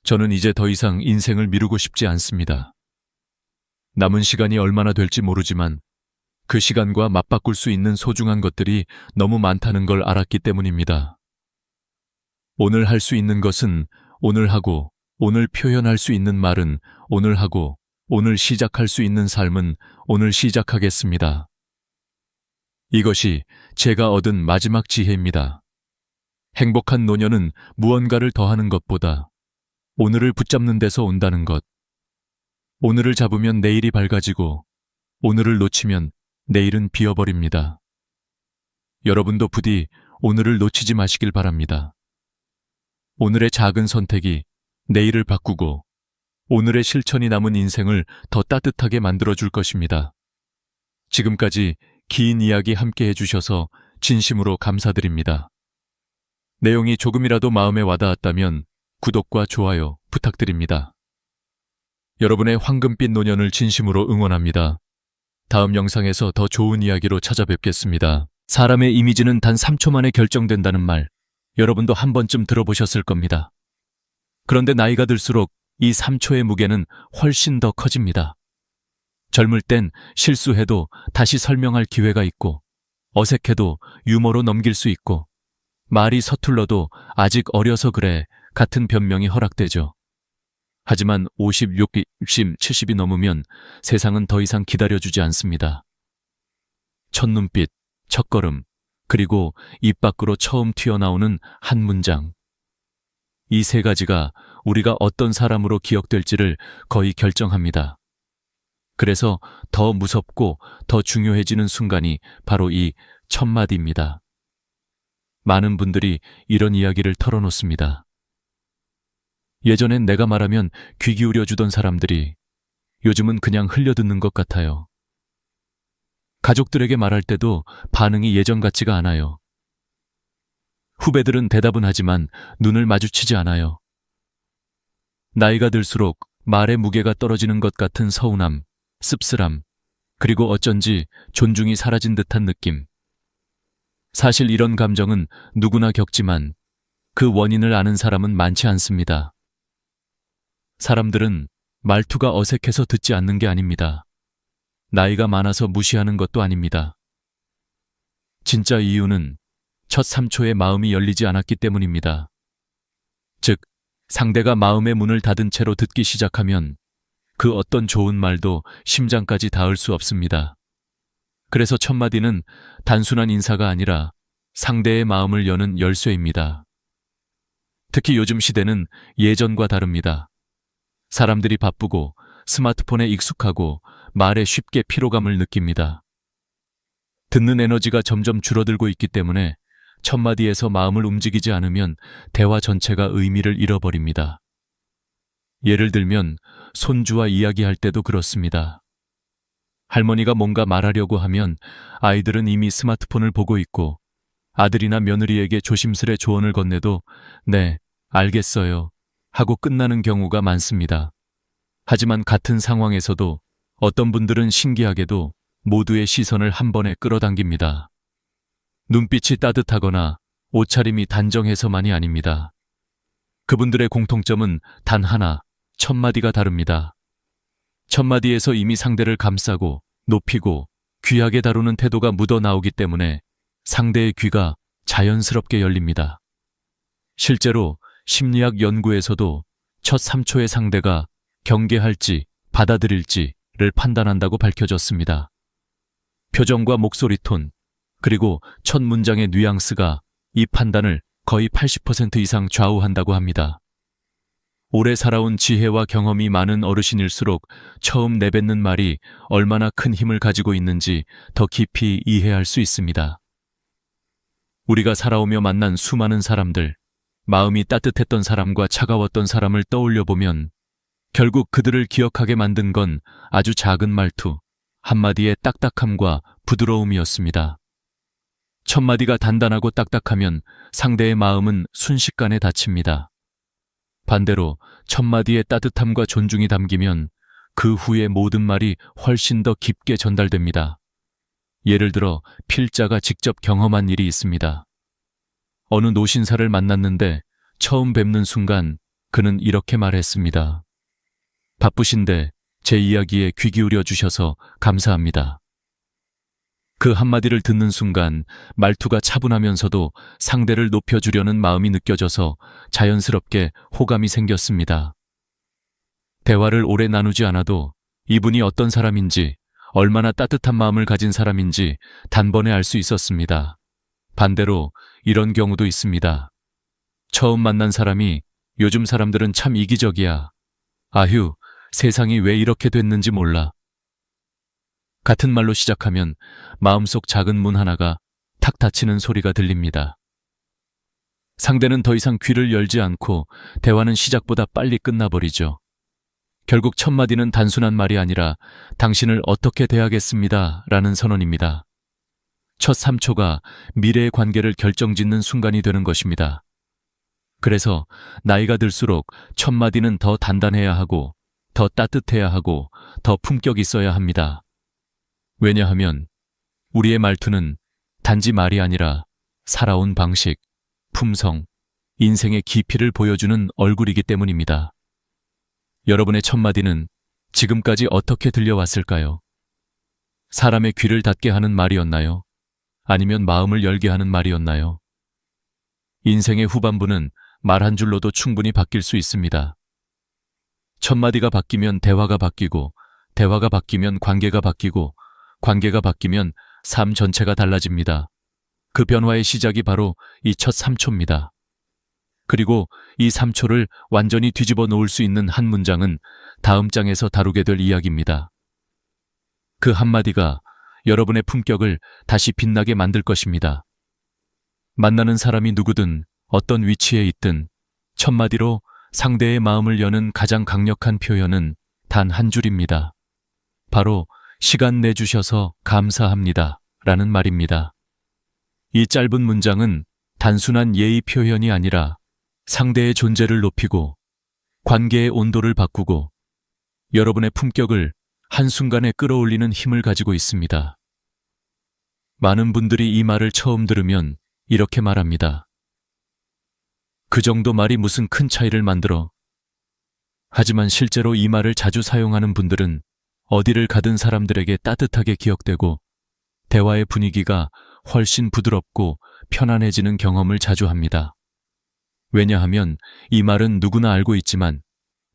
저는 이제 더 이상 인생을 미루고 싶지 않습니다. 남은 시간이 얼마나 될지 모르지만 그 시간과 맞바꿀 수 있는 소중한 것들이 너무 많다는 걸 알았기 때문입니다. 오늘 할 수 있는 것은 오늘 하고, 오늘 표현할 수 있는 말은 오늘 하고, 오늘 시작할 수 있는 삶은 오늘 시작하겠습니다. 이것이 제가 얻은 마지막 지혜입니다. 행복한 노년은 무언가를 더하는 것보다 오늘을 붙잡는 데서 온다는 것. 오늘을 잡으면 내일이 밝아지고, 오늘을 놓치면 내일은 비어버립니다. 여러분도 부디 오늘을 놓치지 마시길 바랍니다. 오늘의 작은 선택이 내일을 바꾸고, 오늘의 실천이 남은 인생을 더 따뜻하게 만들어줄 것입니다. 지금까지 긴 이야기 함께 해주셔서 진심으로 감사드립니다. 내용이 조금이라도 마음에 와닿았다면 구독과 좋아요 부탁드립니다. 여러분의 황금빛 노년을 진심으로 응원합니다. 다음 영상에서 더 좋은 이야기로 찾아뵙겠습니다. 사람의 이미지는 단 3초 만에 결정된다는 말, 여러분도 한 번쯤 들어보셨을 겁니다. 그런데 나이가 들수록 이 3초의 무게는 훨씬 더 커집니다. 젊을 땐 실수해도 다시 설명할 기회가 있고, 어색해도 유머로 넘길 수 있고, 말이 서툴러도 아직 어려서 그래 같은 변명이 허락되죠. 하지만 50, 60, 70이 넘으면 세상은 더 이상 기다려주지 않습니다. 첫 눈빛, 첫 걸음, 그리고 입 밖으로 처음 튀어나오는 한 문장. 이 세 가지가 우리가 어떤 사람으로 기억될지를 거의 결정합니다. 그래서 더 무섭고 더 중요해지는 순간이 바로 이 첫 마디입니다. 많은 분들이 이런 이야기를 털어놓습니다. 예전엔 내가 말하면 귀 기울여 주던 사람들이 요즘은 그냥 흘려듣는 것 같아요. 가족들에게 말할 때도 반응이 예전 같지가 않아요. 후배들은 대답은 하지만 눈을 마주치지 않아요. 나이가 들수록 말의 무게가 떨어지는 것 같은 서운함, 씁쓸함, 그리고 어쩐지 존중이 사라진 듯한 느낌. 사실 이런 감정은 누구나 겪지만 그 원인을 아는 사람은 많지 않습니다. 사람들은 말투가 어색해서 듣지 않는 게 아닙니다. 나이가 많아서 무시하는 것도 아닙니다. 진짜 이유는 첫 3초에 마음이 열리지 않았기 때문입니다. 즉, 상대가 마음의 문을 닫은 채로 듣기 시작하면 그 어떤 좋은 말도 심장까지 닿을 수 없습니다. 그래서 첫 마디는 단순한 인사가 아니라 상대의 마음을 여는 열쇠입니다. 특히 요즘 시대는 예전과 다릅니다. 사람들이 바쁘고 스마트폰에 익숙하고 말에 쉽게 피로감을 느낍니다. 듣는 에너지가 점점 줄어들고 있기 때문에 첫 마디에서 마음을 움직이지 않으면 대화 전체가 의미를 잃어버립니다. 예를 들면 손주와 이야기할 때도 그렇습니다. 할머니가 뭔가 말하려고 하면 아이들은 이미 스마트폰을 보고 있고, 아들이나 며느리에게 조심스레 조언을 건네도 네, 알겠어요 하고 끝나는 경우가 많습니다. 하지만 같은 상황에서도 어떤 분들은 신기하게도 모두의 시선을 한 번에 끌어당깁니다. 눈빛이 따뜻하거나 옷차림이 단정해서만이 아닙니다. 그분들의 공통점은 단 하나, 첫 마디가 다릅니다. 첫 마디에서 이미 상대를 감싸고 높이고 귀하게 다루는 태도가 묻어나오기 때문에 상대의 귀가 자연스럽게 열립니다. 실제로 심리학 연구에서도 첫 3초의 상대가 경계할지 받아들일지를 판단한다고 밝혀졌습니다. 표정과 목소리 톤, 그리고 첫 문장의 뉘앙스가 이 판단을 거의 80% 이상 좌우한다고 합니다. 오래 살아온 지혜와 경험이 많은 어르신일수록 처음 내뱉는 말이 얼마나 큰 힘을 가지고 있는지 더 깊이 이해할 수 있습니다. 우리가 살아오며 만난 수많은 사람들, 마음이 따뜻했던 사람과 차가웠던 사람을 떠올려 보면 결국 그들을 기억하게 만든 건 아주 작은 말투, 한마디의 딱딱함과 부드러움이었습니다. 첫마디가 단단하고 딱딱하면 상대의 마음은 순식간에 다칩니다. 반대로 첫마디의 따뜻함과 존중이 담기면 그 후의 모든 말이 훨씬 더 깊게 전달됩니다. 예를 들어 필자가 직접 경험한 일이 있습니다. 어느 노신사를 만났는데 처음 뵙는 순간 그는 이렇게 말했습니다. 바쁘신데 제 이야기에 귀 기울여 주셔서 감사합니다. 그 한마디를 듣는 순간 말투가 차분하면서도 상대를 높여주려는 마음이 느껴져서 자연스럽게 호감이 생겼습니다. 대화를 오래 나누지 않아도 이분이 어떤 사람인지, 얼마나 따뜻한 마음을 가진 사람인지 단번에 알 수 있었습니다. 반대로 이런 경우도 있습니다. 처음 만난 사람이 요즘 사람들은 참 이기적이야. 아휴, 세상이 왜 이렇게 됐는지 몰라. 같은 말로 시작하면 마음속 작은 문 하나가 탁 닫히는 소리가 들립니다. 상대는 더 이상 귀를 열지 않고 대화는 시작보다 빨리 끝나버리죠. 결국 첫 마디는 단순한 말이 아니라 당신을 어떻게 대하겠습니다 라는 선언입니다. 첫 3초가 미래의 관계를 결정짓는 순간이 되는 것입니다. 그래서 나이가 들수록 첫 마디는 더 단단해야 하고 더 따뜻해야 하고 더 품격 있어야 합니다. 왜냐하면 우리의 말투는 단지 말이 아니라 살아온 방식, 품성, 인생의 깊이를 보여주는 얼굴이기 때문입니다. 여러분의 첫마디는 지금까지 어떻게 들려왔을까요? 사람의 귀를 닫게 하는 말이었나요? 아니면 마음을 열게 하는 말이었나요? 인생의 후반부는 말 한 줄로도 충분히 바뀔 수 있습니다. 첫마디가 바뀌면 대화가 바뀌고, 대화가 바뀌면 관계가 바뀌고, 관계가 바뀌면 삶 전체가 달라집니다. 그 변화의 시작이 바로 이 첫 3초입니다. 그리고 이 3초를 완전히 뒤집어 놓을 수 있는 한 문장은 다음 장에서 다루게 될 이야기입니다. 그 한마디가 여러분의 품격을 다시 빛나게 만들 것입니다. 만나는 사람이 누구든 어떤 위치에 있든 첫마디로 상대의 마음을 여는 가장 강력한 표현은 단 한 줄입니다. 바로 시간 내주셔서 감사합니다 라는 말입니다. 이 짧은 문장은 단순한 예의 표현이 아니라 상대의 존재를 높이고 관계의 온도를 바꾸고 여러분의 품격을 한순간에 끌어올리는 힘을 가지고 있습니다. 많은 분들이 이 말을 처음 들으면 이렇게 말합니다. 그 정도 말이 무슨 큰 차이를 만들어. 하지만 실제로 이 말을 자주 사용하는 분들은 어디를 가든 사람들에게 따뜻하게 기억되고 대화의 분위기가 훨씬 부드럽고 편안해지는 경험을 자주 합니다. 왜냐하면 이 말은 누구나 알고 있지만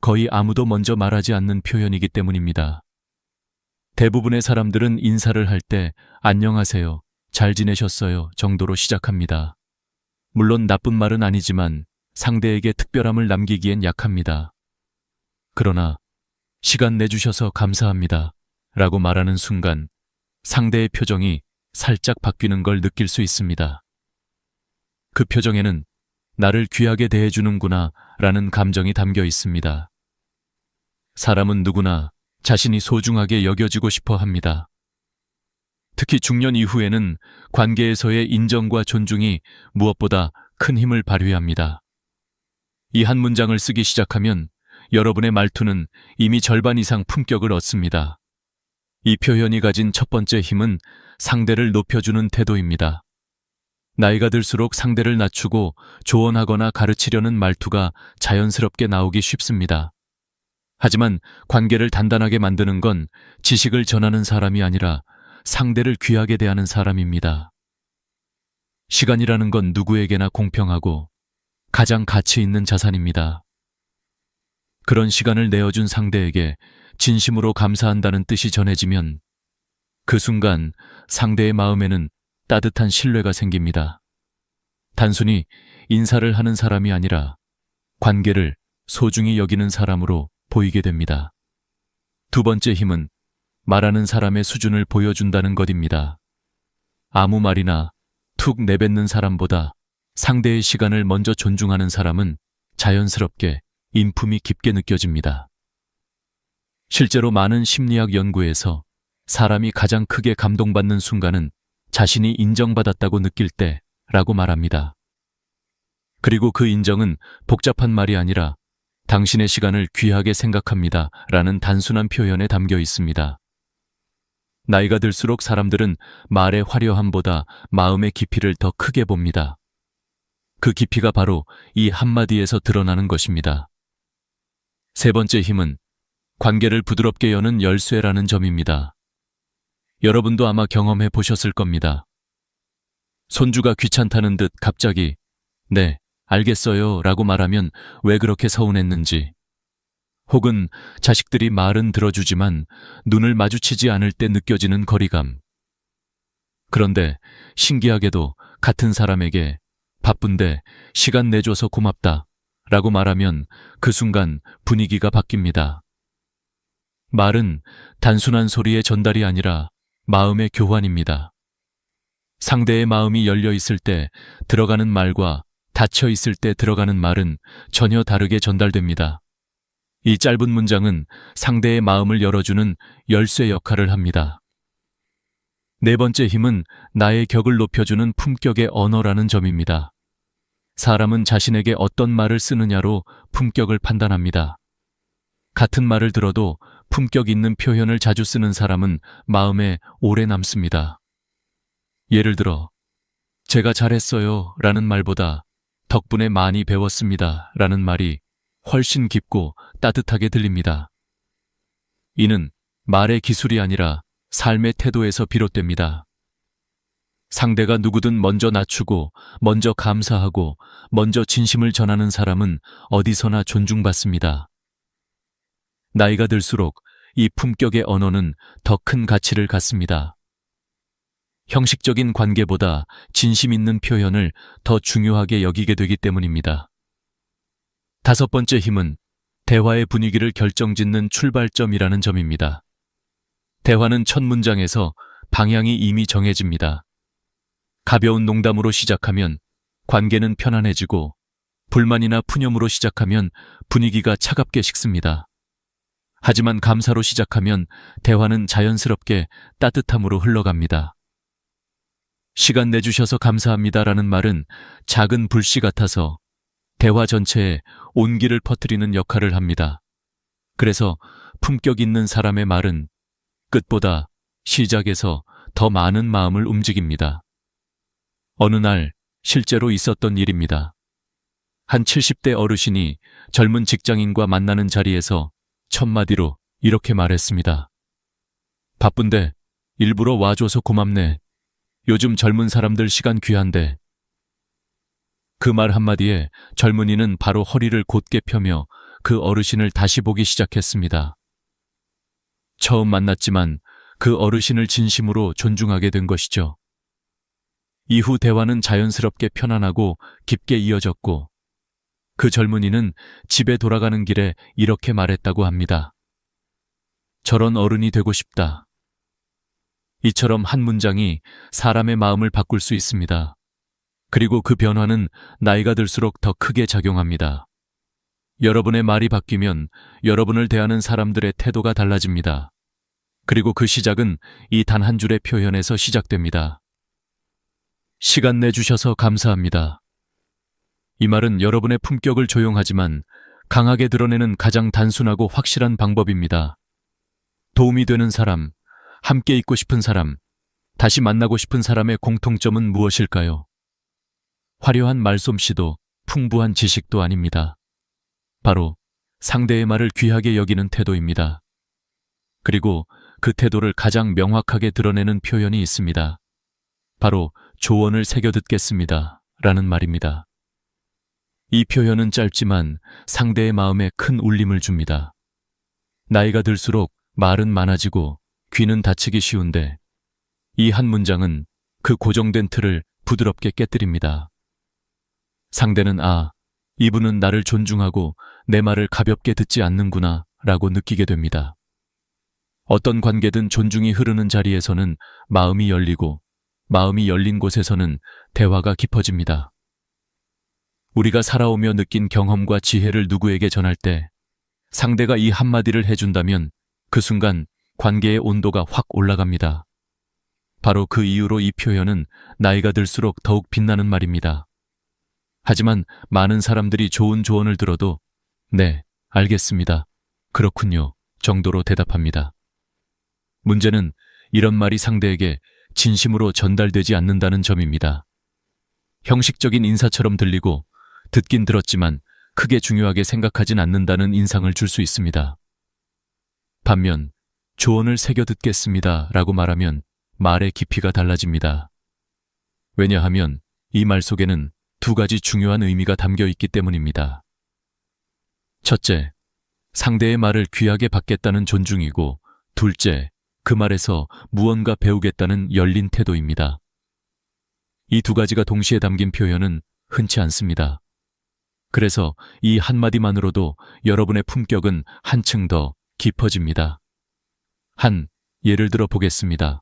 거의 아무도 먼저 말하지 않는 표현이기 때문입니다. 대부분의 사람들은 인사를 할 때 안녕하세요, 잘 지내셨어요 정도로 시작합니다. 물론 나쁜 말은 아니지만 상대에게 특별함을 남기기엔 약합니다. 그러나 시간 내주셔서 감사합니다 라고 말하는 순간 상대의 표정이 살짝 바뀌는 걸 느낄 수 있습니다. 그 표정에는 나를 귀하게 대해주는구나 라는 감정이 담겨 있습니다. 사람은 누구나 자신이 소중하게 여겨지고 싶어 합니다. 특히 중년 이후에는 관계에서의 인정과 존중이 무엇보다 큰 힘을 발휘합니다. 이 한 문장을 쓰기 시작하면 여러분의 말투는 이미 절반 이상 품격을 얻습니다. 이 표현이 가진 첫 번째 힘은 상대를 높여주는 태도입니다. 나이가 들수록 상대를 낮추고 조언하거나 가르치려는 말투가 자연스럽게 나오기 쉽습니다. 하지만 관계를 단단하게 만드는 건 지식을 전하는 사람이 아니라 상대를 귀하게 대하는 사람입니다. 시간이라는 건 누구에게나 공평하고 가장 가치 있는 자산입니다. 그런 시간을 내어준 상대에게 진심으로 감사한다는 뜻이 전해지면 그 순간 상대의 마음에는 따뜻한 신뢰가 생깁니다. 단순히 인사를 하는 사람이 아니라 관계를 소중히 여기는 사람으로 보이게 됩니다. 두 번째 힘은 말하는 사람의 수준을 보여준다는 것입니다. 아무 말이나 툭 내뱉는 사람보다 상대의 시간을 먼저 존중하는 사람은 자연스럽게 인품이 깊게 느껴집니다. 실제로 많은 심리학 연구에서 사람이 가장 크게 감동받는 순간은 자신이 인정받았다고 느낄 때라고 말합니다. 그리고 그 인정은 복잡한 말이 아니라 당신의 시간을 귀하게 생각합니다 라는 단순한 표현에 담겨 있습니다. 나이가 들수록 사람들은 말의 화려함보다 마음의 깊이를 더 크게 봅니다. 그 깊이가 바로 이 한마디에서 드러나는 것입니다. 세 번째 힘은 관계를 부드럽게 여는 열쇠라는 점입니다. 여러분도 아마 경험해 보셨을 겁니다. 손주가 귀찮다는 듯 갑자기 네, 알겠어요 라고 말하면 왜 그렇게 서운했는지, 혹은 자식들이 말은 들어주지만 눈을 마주치지 않을 때 느껴지는 거리감. 그런데 신기하게도 같은 사람에게 바쁜데 시간 내줘서 고맙다 라고 말하면 그 순간 분위기가 바뀝니다. 말은 단순한 소리의 전달이 아니라 마음의 교환입니다. 상대의 마음이 열려 있을 때 들어가는 말과 닫혀 있을 때 들어가는 말은 전혀 다르게 전달됩니다. 이 짧은 문장은 상대의 마음을 열어주는 열쇠 역할을 합니다. 네 번째 힘은 나의 격을 높여주는 품격의 언어라는 점입니다. 사람은 자신에게 어떤 말을 쓰느냐로 품격을 판단합니다. 같은 말을 들어도 품격 있는 표현을 자주 쓰는 사람은 마음에 오래 남습니다. 예를 들어, 제가 잘했어요 라는 말보다 덕분에 많이 배웠습니다 라는 말이 훨씬 깊고 따뜻하게 들립니다. 이는 말의 기술이 아니라 삶의 태도에서 비롯됩니다. 상대가 누구든 먼저 낮추고, 먼저 감사하고, 먼저 진심을 전하는 사람은 어디서나 존중받습니다. 나이가 들수록 이 품격의 언어는 더 큰 가치를 갖습니다. 형식적인 관계보다 진심 있는 표현을 더 중요하게 여기게 되기 때문입니다. 다섯 번째 힘은 대화의 분위기를 결정짓는 출발점이라는 점입니다. 대화는 첫 문장에서 방향이 이미 정해집니다. 가벼운 농담으로 시작하면 관계는 편안해지고, 불만이나 푸념으로 시작하면 분위기가 차갑게 식습니다. 하지만 감사로 시작하면 대화는 자연스럽게 따뜻함으로 흘러갑니다. 시간 내주셔서 감사합니다라는 말은 작은 불씨 같아서 대화 전체에 온기를 퍼뜨리는 역할을 합니다. 그래서 품격 있는 사람의 말은 끝보다 시작에서 더 많은 마음을 움직입니다. 어느 날 실제로 있었던 일입니다. 한 70대 어르신이 젊은 직장인과 만나는 자리에서 첫마디로 이렇게 말했습니다. 바쁜데 일부러 와줘서 고맙네. 요즘 젊은 사람들 시간 귀한데. 그 말 한마디에 젊은이는 바로 허리를 곧게 펴며 그 어르신을 다시 보기 시작했습니다. 처음 만났지만 그 어르신을 진심으로 존중하게 된 것이죠. 이후 대화는 자연스럽게 편안하고 깊게 이어졌고, 그 젊은이는 집에 돌아가는 길에 이렇게 말했다고 합니다. 저런 어른이 되고 싶다. 이처럼 한 문장이 사람의 마음을 바꿀 수 있습니다. 그리고 그 변화는 나이가 들수록 더 크게 작용합니다. 여러분의 말이 바뀌면 여러분을 대하는 사람들의 태도가 달라집니다. 그리고 그 시작은 이 단 한 줄의 표현에서 시작됩니다. 시간 내주셔서 감사합니다. 이 말은 여러분의 품격을 조용하지만 강하게 드러내는 가장 단순하고 확실한 방법입니다. 도움이 되는 사람, 함께 있고 싶은 사람, 다시 만나고 싶은 사람의 공통점은 무엇일까요? 화려한 말솜씨도 풍부한 지식도 아닙니다. 바로 상대의 말을 귀하게 여기는 태도입니다. 그리고 그 태도를 가장 명확하게 드러내는 표현이 있습니다. 바로 조언을 새겨 듣겠습니다 라는 말입니다. 이 표현은 짧지만 상대의 마음에 큰 울림을 줍니다. 나이가 들수록 말은 많아지고 귀는 닫히기 쉬운데, 이 한 문장은 그 고정된 틀을 부드럽게 깨뜨립니다. 상대는 이분은 나를 존중하고 내 말을 가볍게 듣지 않는구나 라고 느끼게 됩니다. 어떤 관계든 존중이 흐르는 자리에서는 마음이 열리고 마음이 열린 곳에서는 대화가 깊어집니다. 우리가 살아오며 느낀 경험과 지혜를 누구에게 전할 때 상대가 이 한마디를 해준다면 그 순간 관계의 온도가 확 올라갑니다. 바로 그 이유로 이 표현은 나이가 들수록 더욱 빛나는 말입니다. 하지만 많은 사람들이 좋은 조언을 들어도 네, 알겠습니다. 그렇군요. 정도로 대답합니다. 문제는 이런 말이 상대에게 진심으로 전달되지 않는다는 점입니다. 형식적인 인사처럼 들리고 듣긴 들었지만 크게 중요하게 생각하진 않는다는 인상을 줄 수 있습니다. 반면 조언을 새겨 듣겠습니다 라고 말하면 말의 깊이가 달라집니다. 왜냐하면 이 말 속에는 두 가지 중요한 의미가 담겨 있기 때문입니다. 첫째, 상대의 말을 귀하게 받겠다는 존중이고, 둘째, 그 말에서 무언가 배우겠다는 열린 태도입니다. 이 두 가지가 동시에 담긴 표현은 흔치 않습니다. 그래서 이 한마디만으로도 여러분의 품격은 한층 더 깊어집니다. 한 예를 들어 보겠습니다.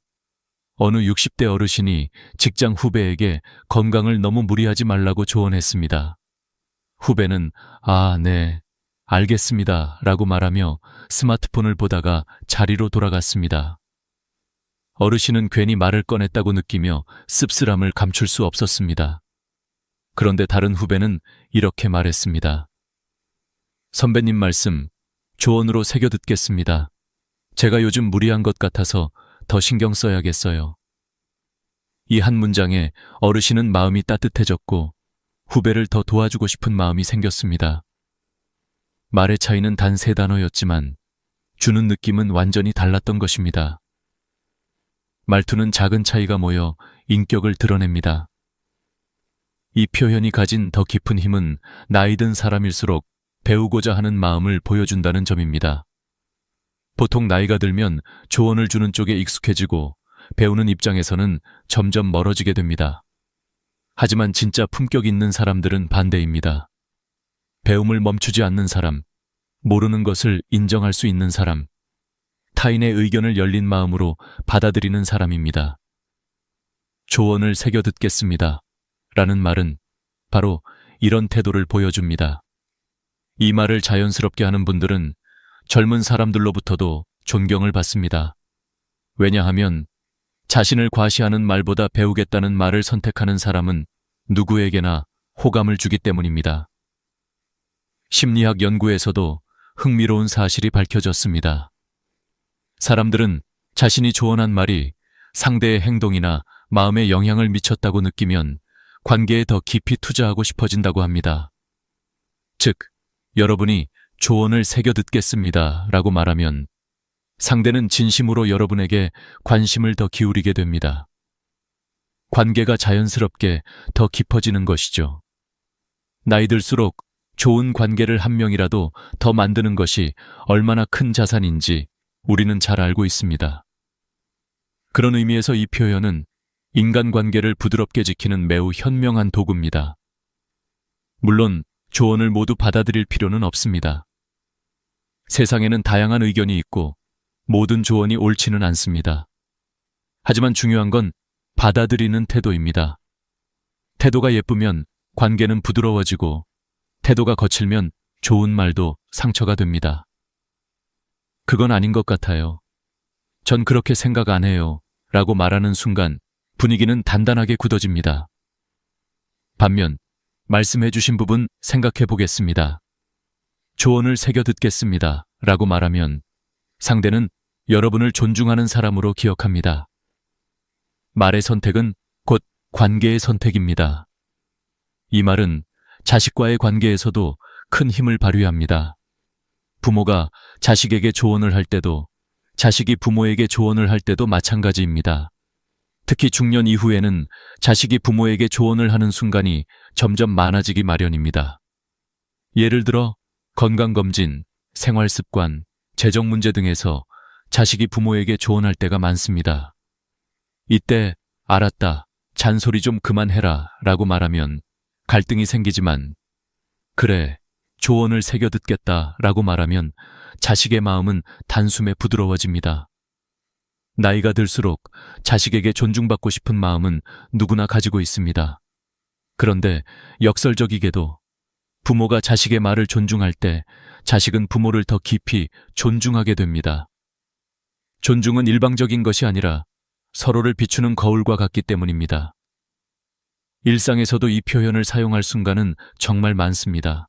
어느 60대 어르신이 직장 후배에게 건강을 너무 무리하지 말라고 조언했습니다. 후배는 "아, 네, 알겠습니다 라고 말하며 스마트폰을 보다가 자리로 돌아갔습니다. 어르신은 괜히 말을 꺼냈다고 느끼며 씁쓸함을 감출 수 없었습니다. 그런데 다른 후배는 이렇게 말했습니다. 선배님 말씀 조언으로 새겨 듣겠습니다. 제가 요즘 무리한 것 같아서 더 신경 써야겠어요. 이 한 문장에 어르신은 마음이 따뜻해졌고 후배를 더 도와주고 싶은 마음이 생겼습니다. 말의 차이는 단 3단어였지만 주는 느낌은 완전히 달랐던 것입니다. 말투는 작은 차이가 모여 인격을 드러냅니다. 이 표현이 가진 더 깊은 힘은 나이 든 사람일수록 배우고자 하는 마음을 보여준다는 점입니다. 보통 나이가 들면 조언을 주는 쪽에 익숙해지고 배우는 입장에서는 점점 멀어지게 됩니다. 하지만 진짜 품격 있는 사람들은 반대입니다. 배움을 멈추지 않는 사람, 모르는 것을 인정할 수 있는 사람, 타인의 의견을 열린 마음으로 받아들이는 사람입니다. 조언을 새겨 듣겠습니다 라는 말은 바로 이런 태도를 보여줍니다. 이 말을 자연스럽게 하는 분들은 젊은 사람들로부터도 존경을 받습니다. 왜냐하면 자신을 과시하는 말보다 배우겠다는 말을 선택하는 사람은 누구에게나 호감을 주기 때문입니다. 심리학 연구에서도 흥미로운 사실이 밝혀졌습니다. 사람들은 자신이 조언한 말이 상대의 행동이나 마음에 영향을 미쳤다고 느끼면 관계에 더 깊이 투자하고 싶어진다고 합니다. 즉, 여러분이 조언을 새겨 듣겠습니다 라고 말하면 상대는 진심으로 여러분에게 관심을 더 기울이게 됩니다. 관계가 자연스럽게 더 깊어지는 것이죠. 나이 들수록 좋은 관계를 한 명이라도 더 만드는 것이 얼마나 큰 자산인지 우리는 잘 알고 있습니다. 그런 의미에서 이 표현은 인간관계를 부드럽게 지키는 매우 현명한 도구입니다. 물론 조언을 모두 받아들일 필요는 없습니다. 세상에는 다양한 의견이 있고 모든 조언이 옳지는 않습니다. 하지만 중요한 건 받아들이는 태도입니다. 태도가 예쁘면 관계는 부드러워지고 태도가 거칠면 좋은 말도 상처가 됩니다. 그건 아닌 것 같아요. 전 그렇게 생각 안 해요 라고 말하는 순간 분위기는 단단하게 굳어집니다. 반면 말씀해 주신 부분 생각해 보겠습니다. 조언을 새겨 듣겠습니다 라고 말하면 상대는 여러분을 존중하는 사람으로 기억합니다. 말의 선택은 곧 관계의 선택입니다. 이 말은 자식과의 관계에서도 큰 힘을 발휘합니다. 부모가 자식에게 조언을 할 때도 자식이 부모에게 조언을 할 때도 마찬가지입니다. 특히 중년 이후에는 자식이 부모에게 조언을 하는 순간이 점점 많아지기 마련입니다. 예를 들어 건강검진, 생활습관, 재정 문제 등에서 자식이 부모에게 조언할 때가 많습니다. 이때 알았다, 잔소리 좀 그만해라 라고 말하면 갈등이 생기지만 그래, 조언을 새겨 듣겠다라고 말하면 자식의 마음은 단숨에 부드러워집니다. 나이가 들수록 자식에게 존중받고 싶은 마음은 누구나 가지고 있습니다. 그런데 역설적이게도 부모가 자식의 말을 존중할 때 자식은 부모를 더 깊이 존중하게 됩니다. 존중은 일방적인 것이 아니라 서로를 비추는 거울과 같기 때문입니다. 일상에서도 이 표현을 사용할 순간은 정말 많습니다.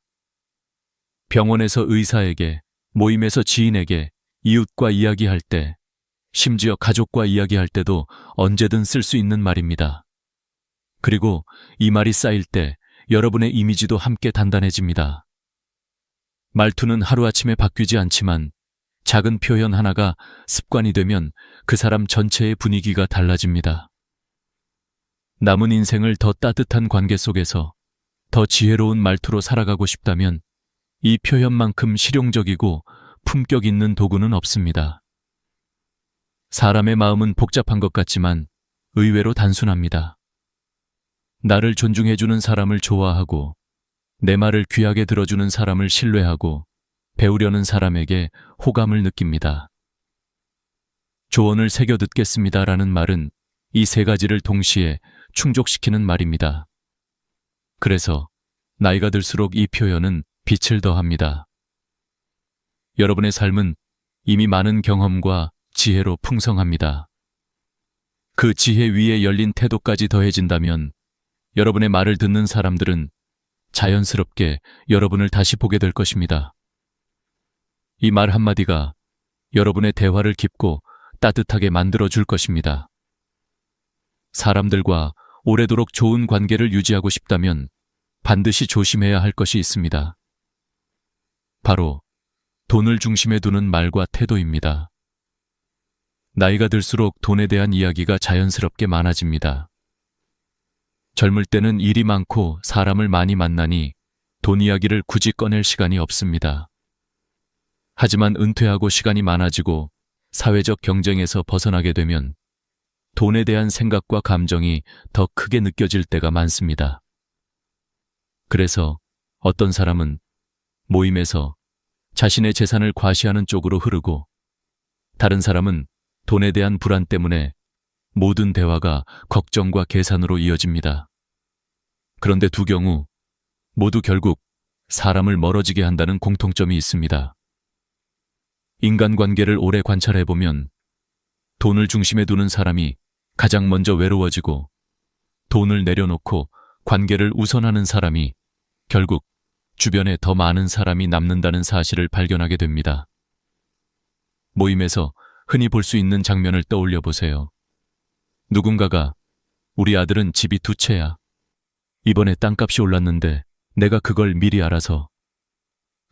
병원에서 의사에게, 모임에서 지인에게, 이웃과 이야기할 때, 심지어 가족과 이야기할 때도 언제든 쓸 수 있는 말입니다. 그리고 이 말이 쌓일 때 여러분의 이미지도 함께 단단해집니다. 말투는 하루아침에 바뀌지 않지만 작은 표현 하나가 습관이 되면 그 사람 전체의 분위기가 달라집니다. 남은 인생을 더 따뜻한 관계 속에서 더 지혜로운 말투로 살아가고 싶다면 이 표현만큼 실용적이고 품격 있는 도구는 없습니다. 사람의 마음은 복잡한 것 같지만 의외로 단순합니다. 나를 존중해주는 사람을 좋아하고 내 말을 귀하게 들어주는 사람을 신뢰하고 배우려는 사람에게 호감을 느낍니다. 조언을 새겨 듣겠습니다라는 말은 이 세 가지를 동시에 충족시키는 말입니다. 그래서 나이가 들수록 이 표현은 빛을 더합니다. 여러분의 삶은 이미 많은 경험과 지혜로 풍성합니다. 그 지혜 위에 열린 태도까지 더해진다면 여러분의 말을 듣는 사람들은 자연스럽게 여러분을 다시 보게 될 것입니다. 이 말 한마디가 여러분의 대화를 깊고 따뜻하게 만들어줄 것입니다. 사람들과 오래도록 좋은 관계를 유지하고 싶다면 반드시 조심해야 할 것이 있습니다. 바로 돈을 중심에 두는 말과 태도입니다. 나이가 들수록 돈에 대한 이야기가 자연스럽게 많아집니다. 젊을 때는 일이 많고 사람을 많이 만나니 돈 이야기를 굳이 꺼낼 시간이 없습니다. 하지만 은퇴하고 시간이 많아지고 사회적 경쟁에서 벗어나게 되면 돈에 대한 생각과 감정이 더 크게 느껴질 때가 많습니다. 그래서 어떤 사람은 모임에서 자신의 재산을 과시하는 쪽으로 흐르고 다른 사람은 돈에 대한 불안 때문에 모든 대화가 걱정과 계산으로 이어집니다. 그런데 두 경우 모두 결국 사람을 멀어지게 한다는 공통점이 있습니다. 인간관계를 오래 관찰해보면 돈을 중심에 두는 사람이 가장 먼저 외로워지고 돈을 내려놓고 관계를 우선하는 사람이 결국 주변에 더 많은 사람이 남는다는 사실을 발견하게 됩니다. 모임에서 흔히 볼 수 있는 장면을 떠올려 보세요. 누군가가 우리 아들은 집이 2채야. 이번에 땅값이 올랐는데 내가 그걸 미리 알아서.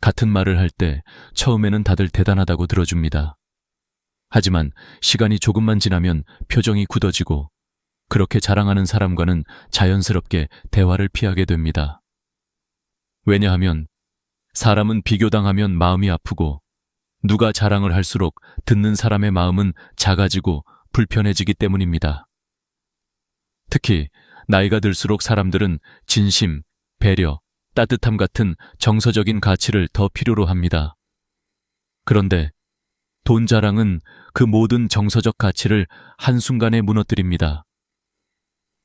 같은 말을 할 때 처음에는 다들 대단하다고 들어줍니다. 하지만 시간이 조금만 지나면 표정이 굳어지고 그렇게 자랑하는 사람과는 자연스럽게 대화를 피하게 됩니다. 왜냐하면 사람은 비교당하면 마음이 아프고 누가 자랑을 할수록 듣는 사람의 마음은 작아지고 불편해지기 때문입니다. 특히 나이가 들수록 사람들은 진심, 배려, 따뜻함 같은 정서적인 가치를 더 필요로 합니다. 그런데 돈 자랑은 그 모든 정서적 가치를 한순간에 무너뜨립니다.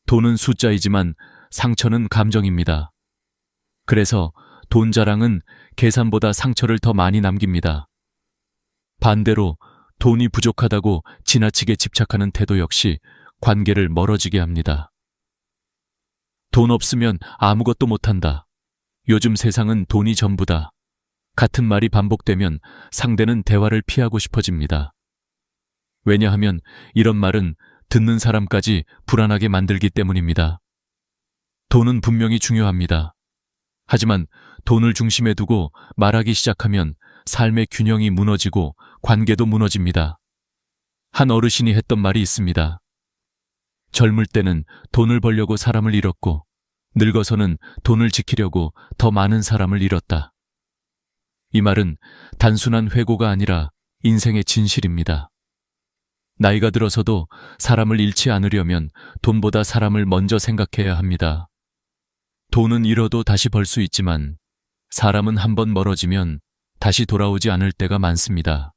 돈은 숫자이지만 상처는 감정입니다. 그래서 돈 자랑은 계산보다 상처를 더 많이 남깁니다. 반대로 돈이 부족하다고 지나치게 집착하는 태도 역시 관계를 멀어지게 합니다. 돈 없으면 아무것도 못한다. 요즘 세상은 돈이 전부다. 같은 말이 반복되면 상대는 대화를 피하고 싶어집니다. 왜냐하면 이런 말은 듣는 사람까지 불안하게 만들기 때문입니다. 돈은 분명히 중요합니다. 하지만 돈을 중심에 두고 말하기 시작하면 삶의 균형이 무너지고 관계도 무너집니다. 한 어르신이 했던 말이 있습니다. 젊을 때는 돈을 벌려고 사람을 잃었고 늙어서는 돈을 지키려고 더 많은 사람을 잃었다. 이 말은 단순한 회고가 아니라 인생의 진실입니다. 나이가 들어서도 사람을 잃지 않으려면 돈보다 사람을 먼저 생각해야 합니다. 돈은 잃어도 다시 벌 수 있지만 사람은 한번 멀어지면 다시 돌아오지 않을 때가 많습니다.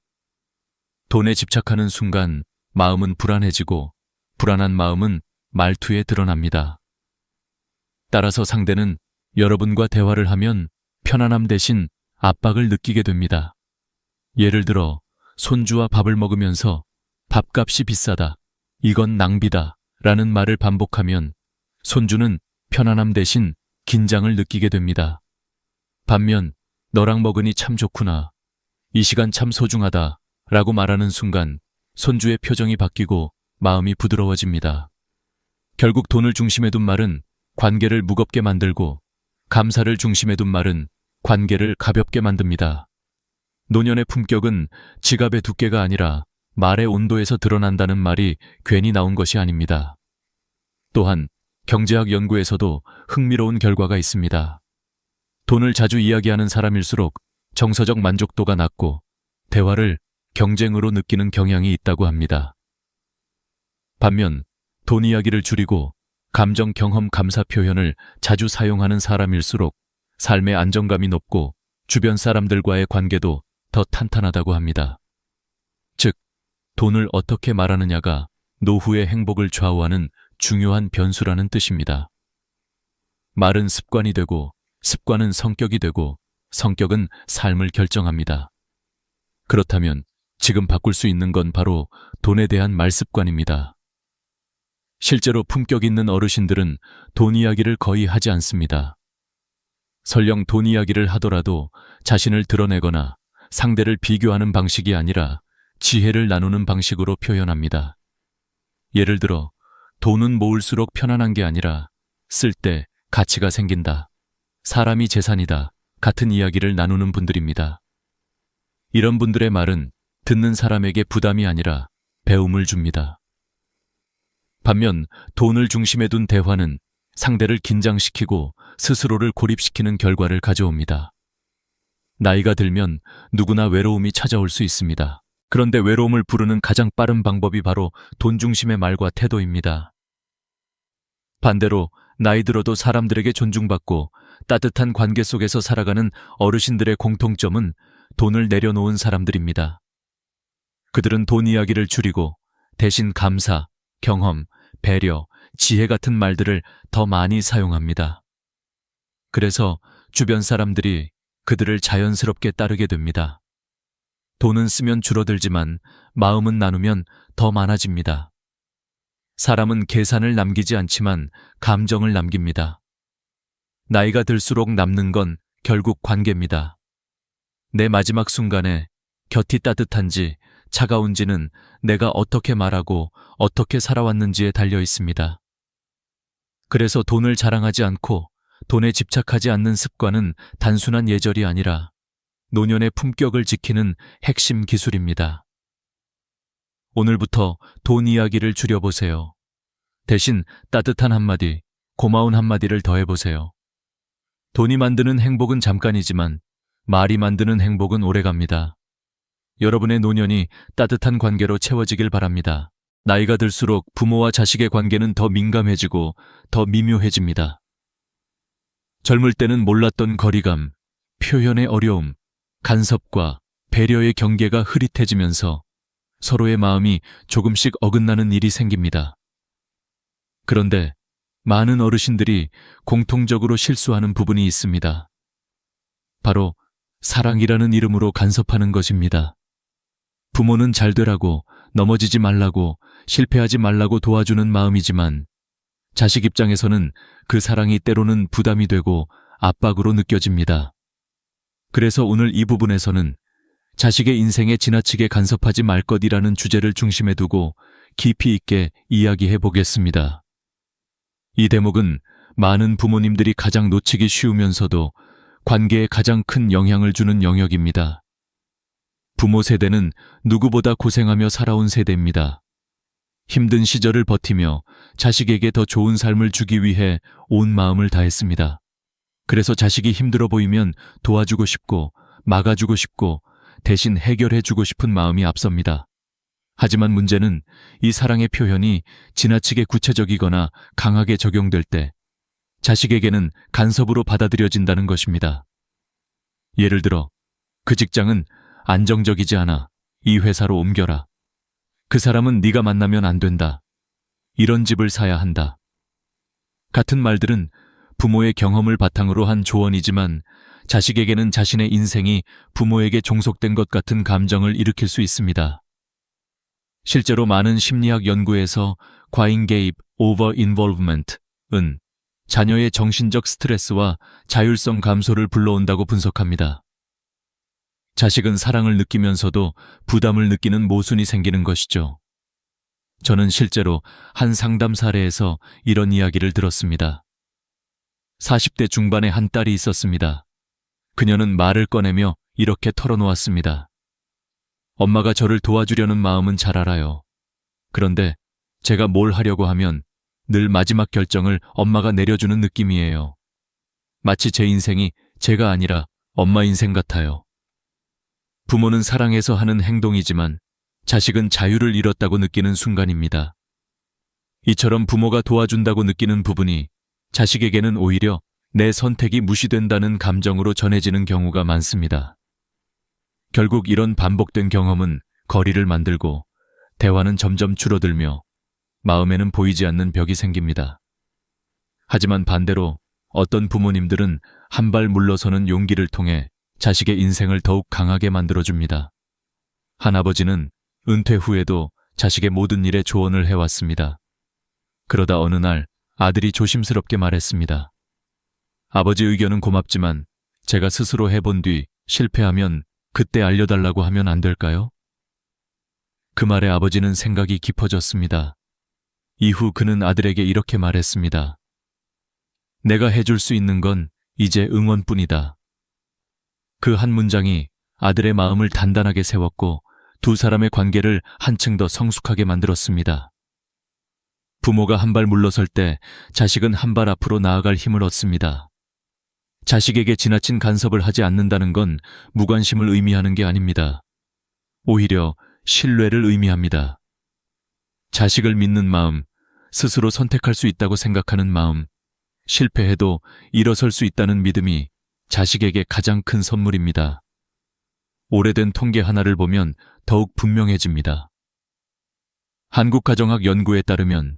돈에 집착하는 순간 마음은 불안해지고 불안한 마음은 말투에 드러납니다. 따라서 상대는 여러분과 대화를 하면 편안함 대신 압박을 느끼게 됩니다. 예를 들어 손주와 밥을 먹으면서 밥값이 비싸다, 이건 낭비다 라는 말을 반복하면 손주는 편안함 대신 긴장을 느끼게 됩니다. 반면 너랑 먹으니 참 좋구나, 이 시간 참 소중하다 라고 말하는 순간 손주의 표정이 바뀌고 마음이 부드러워집니다. 결국 돈을 중심에 둔 말은 관계를 무겁게 만들고 감사를 중심에 둔 말은 관계를 가볍게 만듭니다. 노년의 품격은 지갑의 두께가 아니라 말의 온도에서 드러난다는 말이 괜히 나온 것이 아닙니다. 또한 경제학 연구에서도 흥미로운 결과가 있습니다. 돈을 자주 이야기하는 사람일수록 정서적 만족도가 낮고 대화를 경쟁으로 느끼는 경향이 있다고 합니다. 반면 돈 이야기를 줄이고 감정, 경험, 감사 표현을 자주 사용하는 사람일수록 삶의 안정감이 높고 주변 사람들과의 관계도 더 탄탄하다고 합니다. 즉, 돈을 어떻게 말하느냐가 노후의 행복을 좌우하는 중요한 변수라는 뜻입니다. 말은 습관이 되고 습관은 성격이 되고 성격은 삶을 결정합니다. 그렇다면 지금 바꿀 수 있는 건 바로 돈에 대한 말 습관입니다. 실제로 품격 있는 어르신들은 돈 이야기를 거의 하지 않습니다. 설령 돈 이야기를 하더라도 자신을 드러내거나 상대를 비교하는 방식이 아니라 지혜를 나누는 방식으로 표현합니다. 예를 들어 돈은 모을수록 편안한 게 아니라 쓸 때 가치가 생긴다, 사람이 재산이다 같은 이야기를 나누는 분들입니다. 이런 분들의 말은 듣는 사람에게 부담이 아니라 배움을 줍니다. 반면 돈을 중심에 둔 대화는 상대를 긴장시키고 스스로를 고립시키는 결과를 가져옵니다. 나이가 들면 누구나 외로움이 찾아올 수 있습니다. 그런데 외로움을 부르는 가장 빠른 방법이 바로 돈 중심의 말과 태도입니다. 반대로 나이 들어도 사람들에게 존중받고 따뜻한 관계 속에서 살아가는 어르신들의 공통점은 돈을 내려놓은 사람들입니다. 그들은 돈 이야기를 줄이고 대신 감사, 경험, 배려, 지혜 같은 말들을 더 많이 사용합니다. 그래서 주변 사람들이 그들을 자연스럽게 따르게 됩니다. 돈은 쓰면 줄어들지만 마음은 나누면 더 많아집니다. 사람은 계산을 남기지 않지만 감정을 남깁니다. 나이가 들수록 남는 건 결국 관계입니다. 내 마지막 순간에 곁이 따뜻한지 차가운지는 내가 어떻게 말하고 어떻게 살아왔는지에 달려 있습니다. 그래서 돈을 자랑하지 않고 돈에 집착하지 않는 습관은 단순한 예절이 아니라 노년의 품격을 지키는 핵심 기술입니다. 오늘부터 돈 이야기를 줄여보세요. 대신 따뜻한 한마디, 고마운 한마디를 더해보세요. 돈이 만드는 행복은 잠깐이지만 말이 만드는 행복은 오래갑니다. 여러분의 노년이 따뜻한 관계로 채워지길 바랍니다. 나이가 들수록 부모와 자식의 관계는 더 민감해지고 더 미묘해집니다. 젊을 때는 몰랐던 거리감, 표현의 어려움, 간섭과 배려의 경계가 흐릿해지면서 서로의 마음이 조금씩 어긋나는 일이 생깁니다. 그런데 많은 어르신들이 공통적으로 실수하는 부분이 있습니다. 바로 사랑이라는 이름으로 간섭하는 것입니다. 부모는 잘 되라고, 넘어지지 말라고, 실패하지 말라고 도와주는 마음이지만 자식 입장에서는 그 사랑이 때로는 부담이 되고 압박으로 느껴집니다. 그래서 오늘 이 부분에서는 자식의 인생에 지나치게 간섭하지 말 것이라는 주제를 중심에 두고 깊이 있게 이야기해 보겠습니다. 이 대목은 많은 부모님들이 가장 놓치기 쉬우면서도 관계에 가장 큰 영향을 주는 영역입니다. 부모 세대는 누구보다 고생하며 살아온 세대입니다. 힘든 시절을 버티며 자식에게 더 좋은 삶을 주기 위해 온 마음을 다했습니다. 그래서 자식이 힘들어 보이면 도와주고 싶고 막아주고 싶고 대신 해결해주고 싶은 마음이 앞섭니다. 하지만 문제는 이 사랑의 표현이 지나치게 구체적이거나 강하게 적용될 때 자식에게는 간섭으로 받아들여진다는 것입니다. 예를 들어, 그 직장은 안정적이지 않아. 이 회사로 옮겨라. 그 사람은 네가 만나면 안 된다. 이런 집을 사야 한다. 같은 말들은 부모의 경험을 바탕으로 한 조언이지만 자식에게는 자신의 인생이 부모에게 종속된 것 같은 감정을 일으킬 수 있습니다. 실제로 많은 심리학 연구에서 과잉 개입, over involvement은 자녀의 정신적 스트레스와 자율성 감소를 불러온다고 분석합니다. 자식은 사랑을 느끼면서도 부담을 느끼는 모순이 생기는 것이죠. 저는 실제로 한 상담 사례에서 이런 이야기를 들었습니다. 40대 중반의 한 딸이 있었습니다. 그녀는 말을 꺼내며 이렇게 털어놓았습니다. 엄마가 저를 도와주려는 마음은 잘 알아요. 그런데 제가 뭘 하려고 하면 늘 마지막 결정을 엄마가 내려주는 느낌이에요. 마치 제 인생이 제가 아니라 엄마 인생 같아요. 부모는 사랑해서 하는 행동이지만 자식은 자유를 잃었다고 느끼는 순간입니다. 이처럼 부모가 도와준다고 느끼는 부분이 자식에게는 오히려 내 선택이 무시된다는 감정으로 전해지는 경우가 많습니다. 결국 이런 반복된 경험은 거리를 만들고 대화는 점점 줄어들며 마음에는 보이지 않는 벽이 생깁니다. 하지만 반대로 어떤 부모님들은 한 발 물러서는 용기를 통해 자식의 인생을 더욱 강하게 만들어줍니다. 한 아버지는 은퇴 후에도 자식의 모든 일에 조언을 해왔습니다. 그러다 어느 날 아들이 조심스럽게 말했습니다. 아버지 의견은 고맙지만 제가 스스로 해본 뒤 실패하면 그때 알려달라고 하면 안 될까요? 그 말에 아버지는 생각이 깊어졌습니다. 이후 그는 아들에게 이렇게 말했습니다. 내가 해줄 수 있는 건 이제 응원뿐이다. 그 한 문장이 아들의 마음을 단단하게 세웠고 두 사람의 관계를 한층 더 성숙하게 만들었습니다. 부모가 한 발 물러설 때 자식은 한 발 앞으로 나아갈 힘을 얻습니다. 자식에게 지나친 간섭을 하지 않는다는 건 무관심을 의미하는 게 아닙니다. 오히려 신뢰를 의미합니다. 자식을 믿는 마음, 스스로 선택할 수 있다고 생각하는 마음, 실패해도 일어설 수 있다는 믿음이 자식에게 가장 큰 선물입니다. 오래된 통계 하나를 보면 더욱 분명해집니다. 한국가정학 연구에 따르면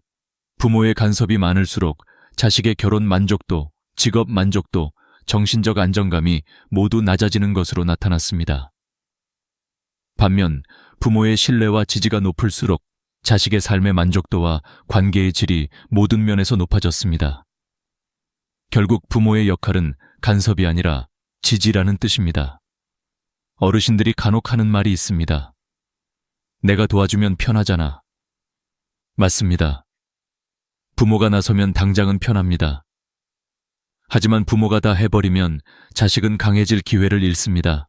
부모의 간섭이 많을수록 자식의 결혼 만족도, 직업 만족도, 정신적 안정감이 모두 낮아지는 것으로 나타났습니다. 반면 부모의 신뢰와 지지가 높을수록 자식의 삶의 만족도와 관계의 질이 모든 면에서 높아졌습니다. 결국 부모의 역할은 간섭이 아니라 지지라는 뜻입니다. 어르신들이 간혹 하는 말이 있습니다. 내가 도와주면 편하잖아. 맞습니다. 부모가 나서면 당장은 편합니다. 하지만 부모가 다 해버리면 자식은 강해질 기회를 잃습니다.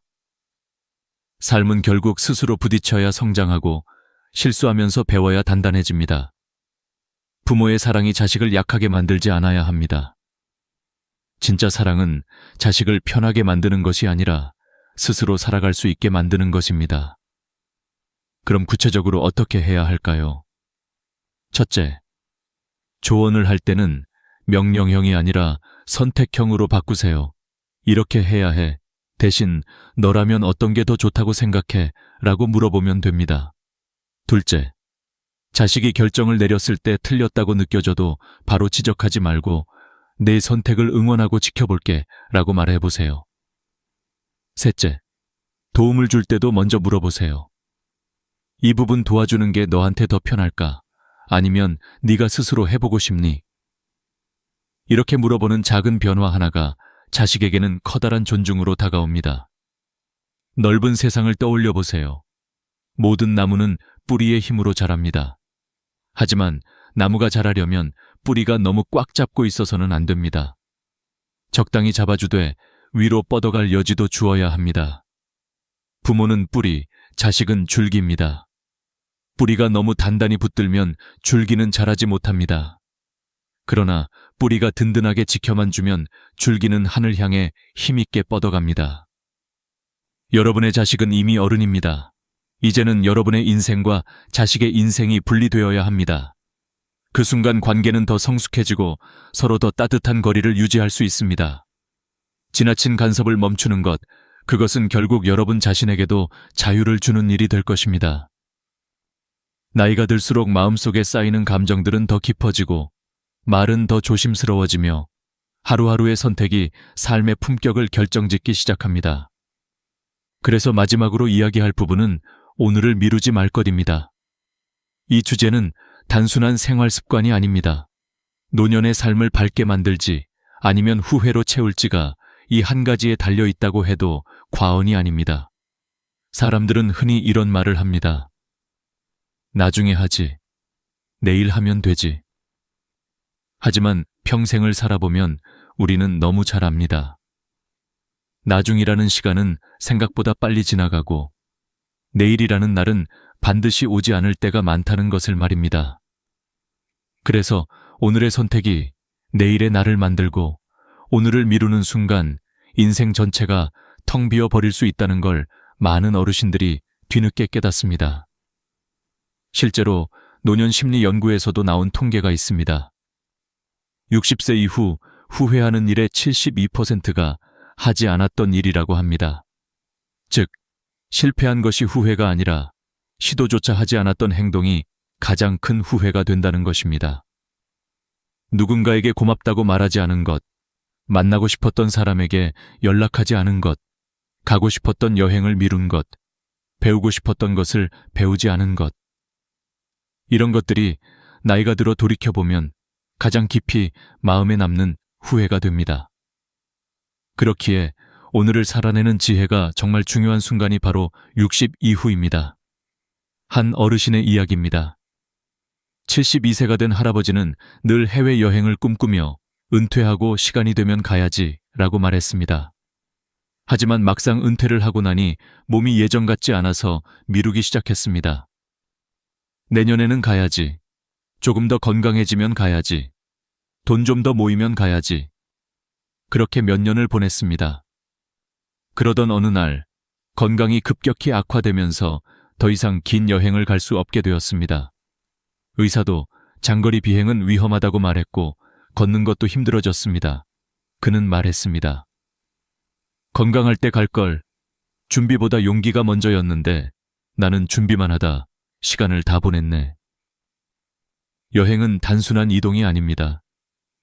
삶은 결국 스스로 부딪혀야 성장하고 실수하면서 배워야 단단해집니다. 부모의 사랑이 자식을 약하게 만들지 않아야 합니다. 진짜 사랑은 자식을 편하게 만드는 것이 아니라 스스로 살아갈 수 있게 만드는 것입니다. 그럼 구체적으로 어떻게 해야 할까요? 첫째, 조언을 할 때는 명령형이 아니라 선택형으로 바꾸세요. 이렇게 해야 해. 대신 너라면 어떤 게 더 좋다고 생각해? 라고 물어보면 됩니다. 둘째, 자식이 결정을 내렸을 때 틀렸다고 느껴져도 바로 지적하지 말고 내 선택을 응원하고 지켜볼게 라고 말해보세요. 셋째, 도움을 줄 때도 먼저 물어보세요. 이 부분 도와주는 게 너한테 더 편할까? 아니면 네가 스스로 해보고 싶니? 이렇게 물어보는 작은 변화 하나가 자식에게는 커다란 존중으로 다가옵니다. 넓은 세상을 떠올려 보세요. 모든 나무는 뿌리의 힘으로 자랍니다. 하지만 나무가 자라려면 뿌리가 너무 꽉 잡고 있어서는 안 됩니다. 적당히 잡아주되 위로 뻗어갈 여지도 주어야 합니다. 부모는 뿌리, 자식은 줄기입니다. 뿌리가 너무 단단히 붙들면 줄기는 자라지 못합니다. 그러나 뿌리가 든든하게 지켜만 주면 줄기는 하늘 향해 힘있게 뻗어갑니다. 여러분의 자식은 이미 어른입니다. 이제는 여러분의 인생과 자식의 인생이 분리되어야 합니다. 그 순간 관계는 더 성숙해지고 서로 더 따뜻한 거리를 유지할 수 있습니다. 지나친 간섭을 멈추는 것, 그것은 결국 여러분 자신에게도 자유를 주는 일이 될 것입니다. 나이가 들수록 마음속에 쌓이는 감정들은 더 깊어지고 말은 더 조심스러워지며 하루하루의 선택이 삶의 품격을 결정짓기 시작합니다. 그래서 마지막으로 이야기할 부분은 오늘을 미루지 말 것입니다. 이 주제는 단순한 생활 습관이 아닙니다. 노년의 삶을 밝게 만들지 아니면 후회로 채울지가 이 한 가지에 달려 있다고 해도 과언이 아닙니다. 사람들은 흔히 이런 말을 합니다. 나중에 하지. 내일 하면 되지. 하지만 평생을 살아보면 우리는 너무 잘 압니다. 나중이라는 시간은 생각보다 빨리 지나가고 내일이라는 날은 반드시 오지 않을 때가 많다는 것을 말입니다. 그래서 오늘의 선택이 내일의 나를 만들고 오늘을 미루는 순간 인생 전체가 텅 비어 버릴 수 있다는 걸 많은 어르신들이 뒤늦게 깨닫습니다. 실제로 노년 심리 연구에서도 나온 통계가 있습니다. 60세 이후 후회하는 일의 72%가 하지 않았던 일이라고 합니다. 즉, 실패한 것이 후회가 아니라 시도조차 하지 않았던 행동이 가장 큰 후회가 된다는 것입니다. 누군가에게 고맙다고 말하지 않은 것, 만나고 싶었던 사람에게 연락하지 않은 것, 가고 싶었던 여행을 미룬 것, 배우고 싶었던 것을 배우지 않은 것. 이런 것들이 나이가 들어 돌이켜보면 가장 깊이 마음에 남는 후회가 됩니다. 그렇기에 오늘을 살아내는 지혜가 정말 중요한 순간이 바로 60 이후입니다. 한 어르신의 이야기입니다. 72세가 된 할아버지는 늘 해외여행을 꿈꾸며 은퇴하고 시간이 되면 가야지 라고 말했습니다. 하지만 막상 은퇴를 하고 나니 몸이 예전 같지 않아서 미루기 시작했습니다. 내년에는 가야지. 조금 더 건강해지면 가야지. 돈 좀 더 모이면 가야지. 그렇게 몇 년을 보냈습니다. 그러던 어느 날 건강이 급격히 악화되면서 더 이상 긴 여행을 갈 수 없게 되었습니다. 의사도 장거리 비행은 위험하다고 말했고 걷는 것도 힘들어졌습니다. 그는 말했습니다. 건강할 때 갈 걸. 준비보다 용기가 먼저였는데 나는 준비만 하다 시간을 다 보냈네. 여행은 단순한 이동이 아닙니다.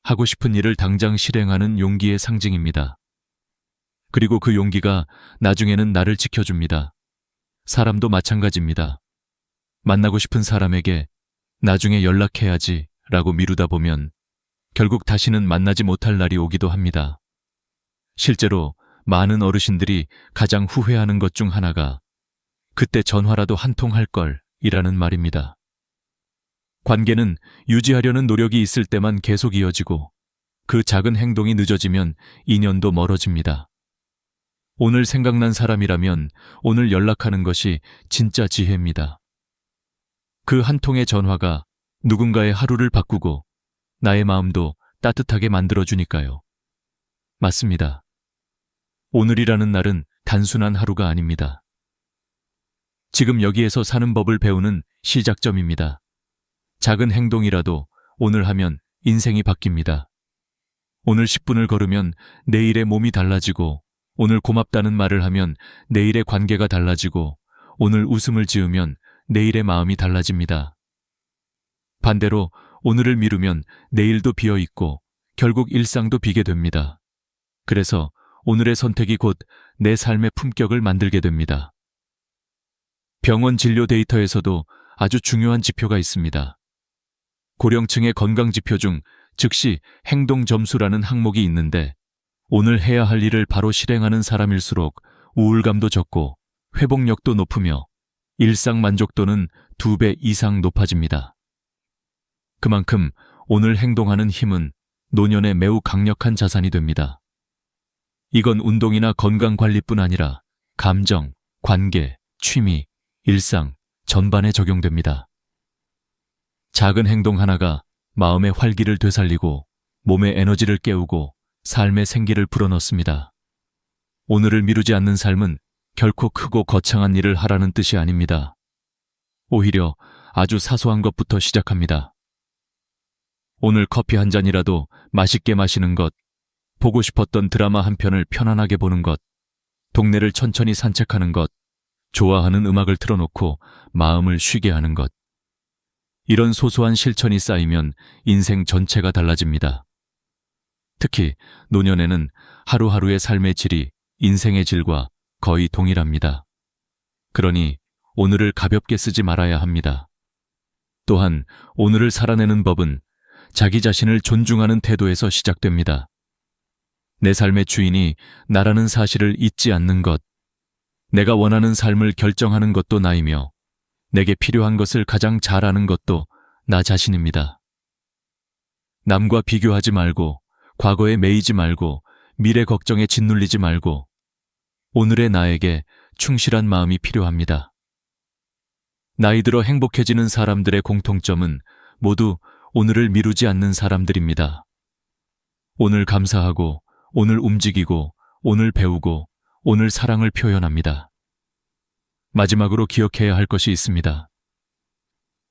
하고 싶은 일을 당장 실행하는 용기의 상징입니다. 그리고 그 용기가 나중에는 나를 지켜줍니다. 사람도 마찬가지입니다. 만나고 싶은 사람에게 나중에 연락해야지 라고 미루다 보면 결국 다시는 만나지 못할 날이 오기도 합니다. 실제로 많은 어르신들이 가장 후회하는 것 중 하나가 그때 전화라도 한 통 할 걸 이라는 말입니다. 관계는 유지하려는 노력이 있을 때만 계속 이어지고 그 작은 행동이 늦어지면 인연도 멀어집니다. 오늘 생각난 사람이라면 오늘 연락하는 것이 진짜 지혜입니다. 그 한 통의 전화가 누군가의 하루를 바꾸고 나의 마음도 따뜻하게 만들어주니까요. 맞습니다. 오늘이라는 날은 단순한 하루가 아닙니다. 지금 여기에서 사는 법을 배우는 시작점입니다. 작은 행동이라도 오늘 하면 인생이 바뀝니다. 오늘 10분을 걸으면 내일의 몸이 달라지고 오늘 고맙다는 말을 하면 내일의 관계가 달라지고 오늘 웃음을 지으면 내일의 마음이 달라집니다. 반대로 오늘을 미루면 내일도 비어있고 결국 일상도 비게 됩니다. 그래서 오늘의 선택이 곧 내 삶의 품격을 만들게 됩니다. 병원 진료 데이터에서도 아주 중요한 지표가 있습니다. 고령층의 건강지표 중 즉시 행동점수라는 항목이 있는데 오늘 해야 할 일을 바로 실행하는 사람일수록 우울감도 적고 회복력도 높으며 일상 만족도는 2배 이상 높아집니다. 그만큼 오늘 행동하는 힘은 노년에 매우 강력한 자산이 됩니다. 이건 운동이나 건강관리뿐 아니라 감정, 관계, 취미, 일상 전반에 적용됩니다. 작은 행동 하나가 마음의 활기를 되살리고 몸의 에너지를 깨우고 삶의 생기를 불어넣습니다. 오늘을 미루지 않는 삶은 결코 크고 거창한 일을 하라는 뜻이 아닙니다. 오히려 아주 사소한 것부터 시작합니다. 오늘 커피 한 잔이라도 맛있게 마시는 것, 보고 싶었던 드라마 한 편을 편안하게 보는 것, 동네를 천천히 산책하는 것, 좋아하는 음악을 틀어놓고 마음을 쉬게 하는 것. 이런 소소한 실천이 쌓이면 인생 전체가 달라집니다. 특히 노년에는 하루하루의 삶의 질이 인생의 질과 거의 동일합니다. 그러니 오늘을 가볍게 쓰지 말아야 합니다. 또한 오늘을 살아내는 법은 자기 자신을 존중하는 태도에서 시작됩니다. 내 삶의 주인이 나라는 사실을 잊지 않는 것, 내가 원하는 삶을 결정하는 것도 나이며 내게 필요한 것을 가장 잘 아는 것도 나 자신입니다. 남과 비교하지 말고, 과거에 매이지 말고, 미래 걱정에 짓눌리지 말고, 오늘의 나에게 충실한 마음이 필요합니다. 나이 들어 행복해지는 사람들의 공통점은 모두 오늘을 미루지 않는 사람들입니다. 오늘 감사하고, 오늘 움직이고, 오늘 배우고, 오늘 사랑을 표현합니다. 마지막으로 기억해야 할 것이 있습니다.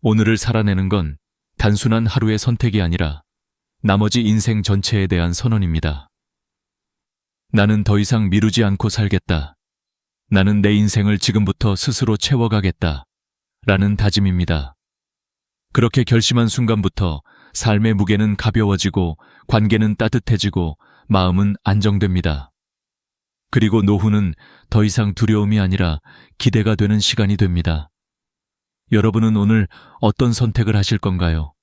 오늘을 살아내는 건 단순한 하루의 선택이 아니라 나머지 인생 전체에 대한 선언입니다. 나는 더 이상 미루지 않고 살겠다. 나는 내 인생을 지금부터 스스로 채워가겠다. 라는 다짐입니다. 그렇게 결심한 순간부터 삶의 무게는 가벼워지고 관계는 따뜻해지고 마음은 안정됩니다. 그리고 노후는 더 이상 두려움이 아니라 기대가 되는 시간이 됩니다. 여러분은 오늘 어떤 선택을 하실 건가요?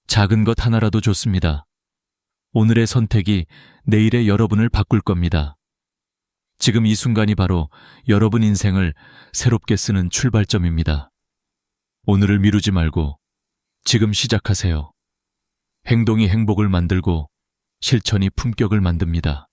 작은 것 하나라도 좋습니다. 오늘의 선택이 내일의 여러분을 바꿀 겁니다. 지금 이 순간이 바로 여러분 인생을 새롭게 쓰는 출발점입니다. 오늘을 미루지 말고 지금 시작하세요. 행동이 행복을 만들고 실천이 품격을 만듭니다.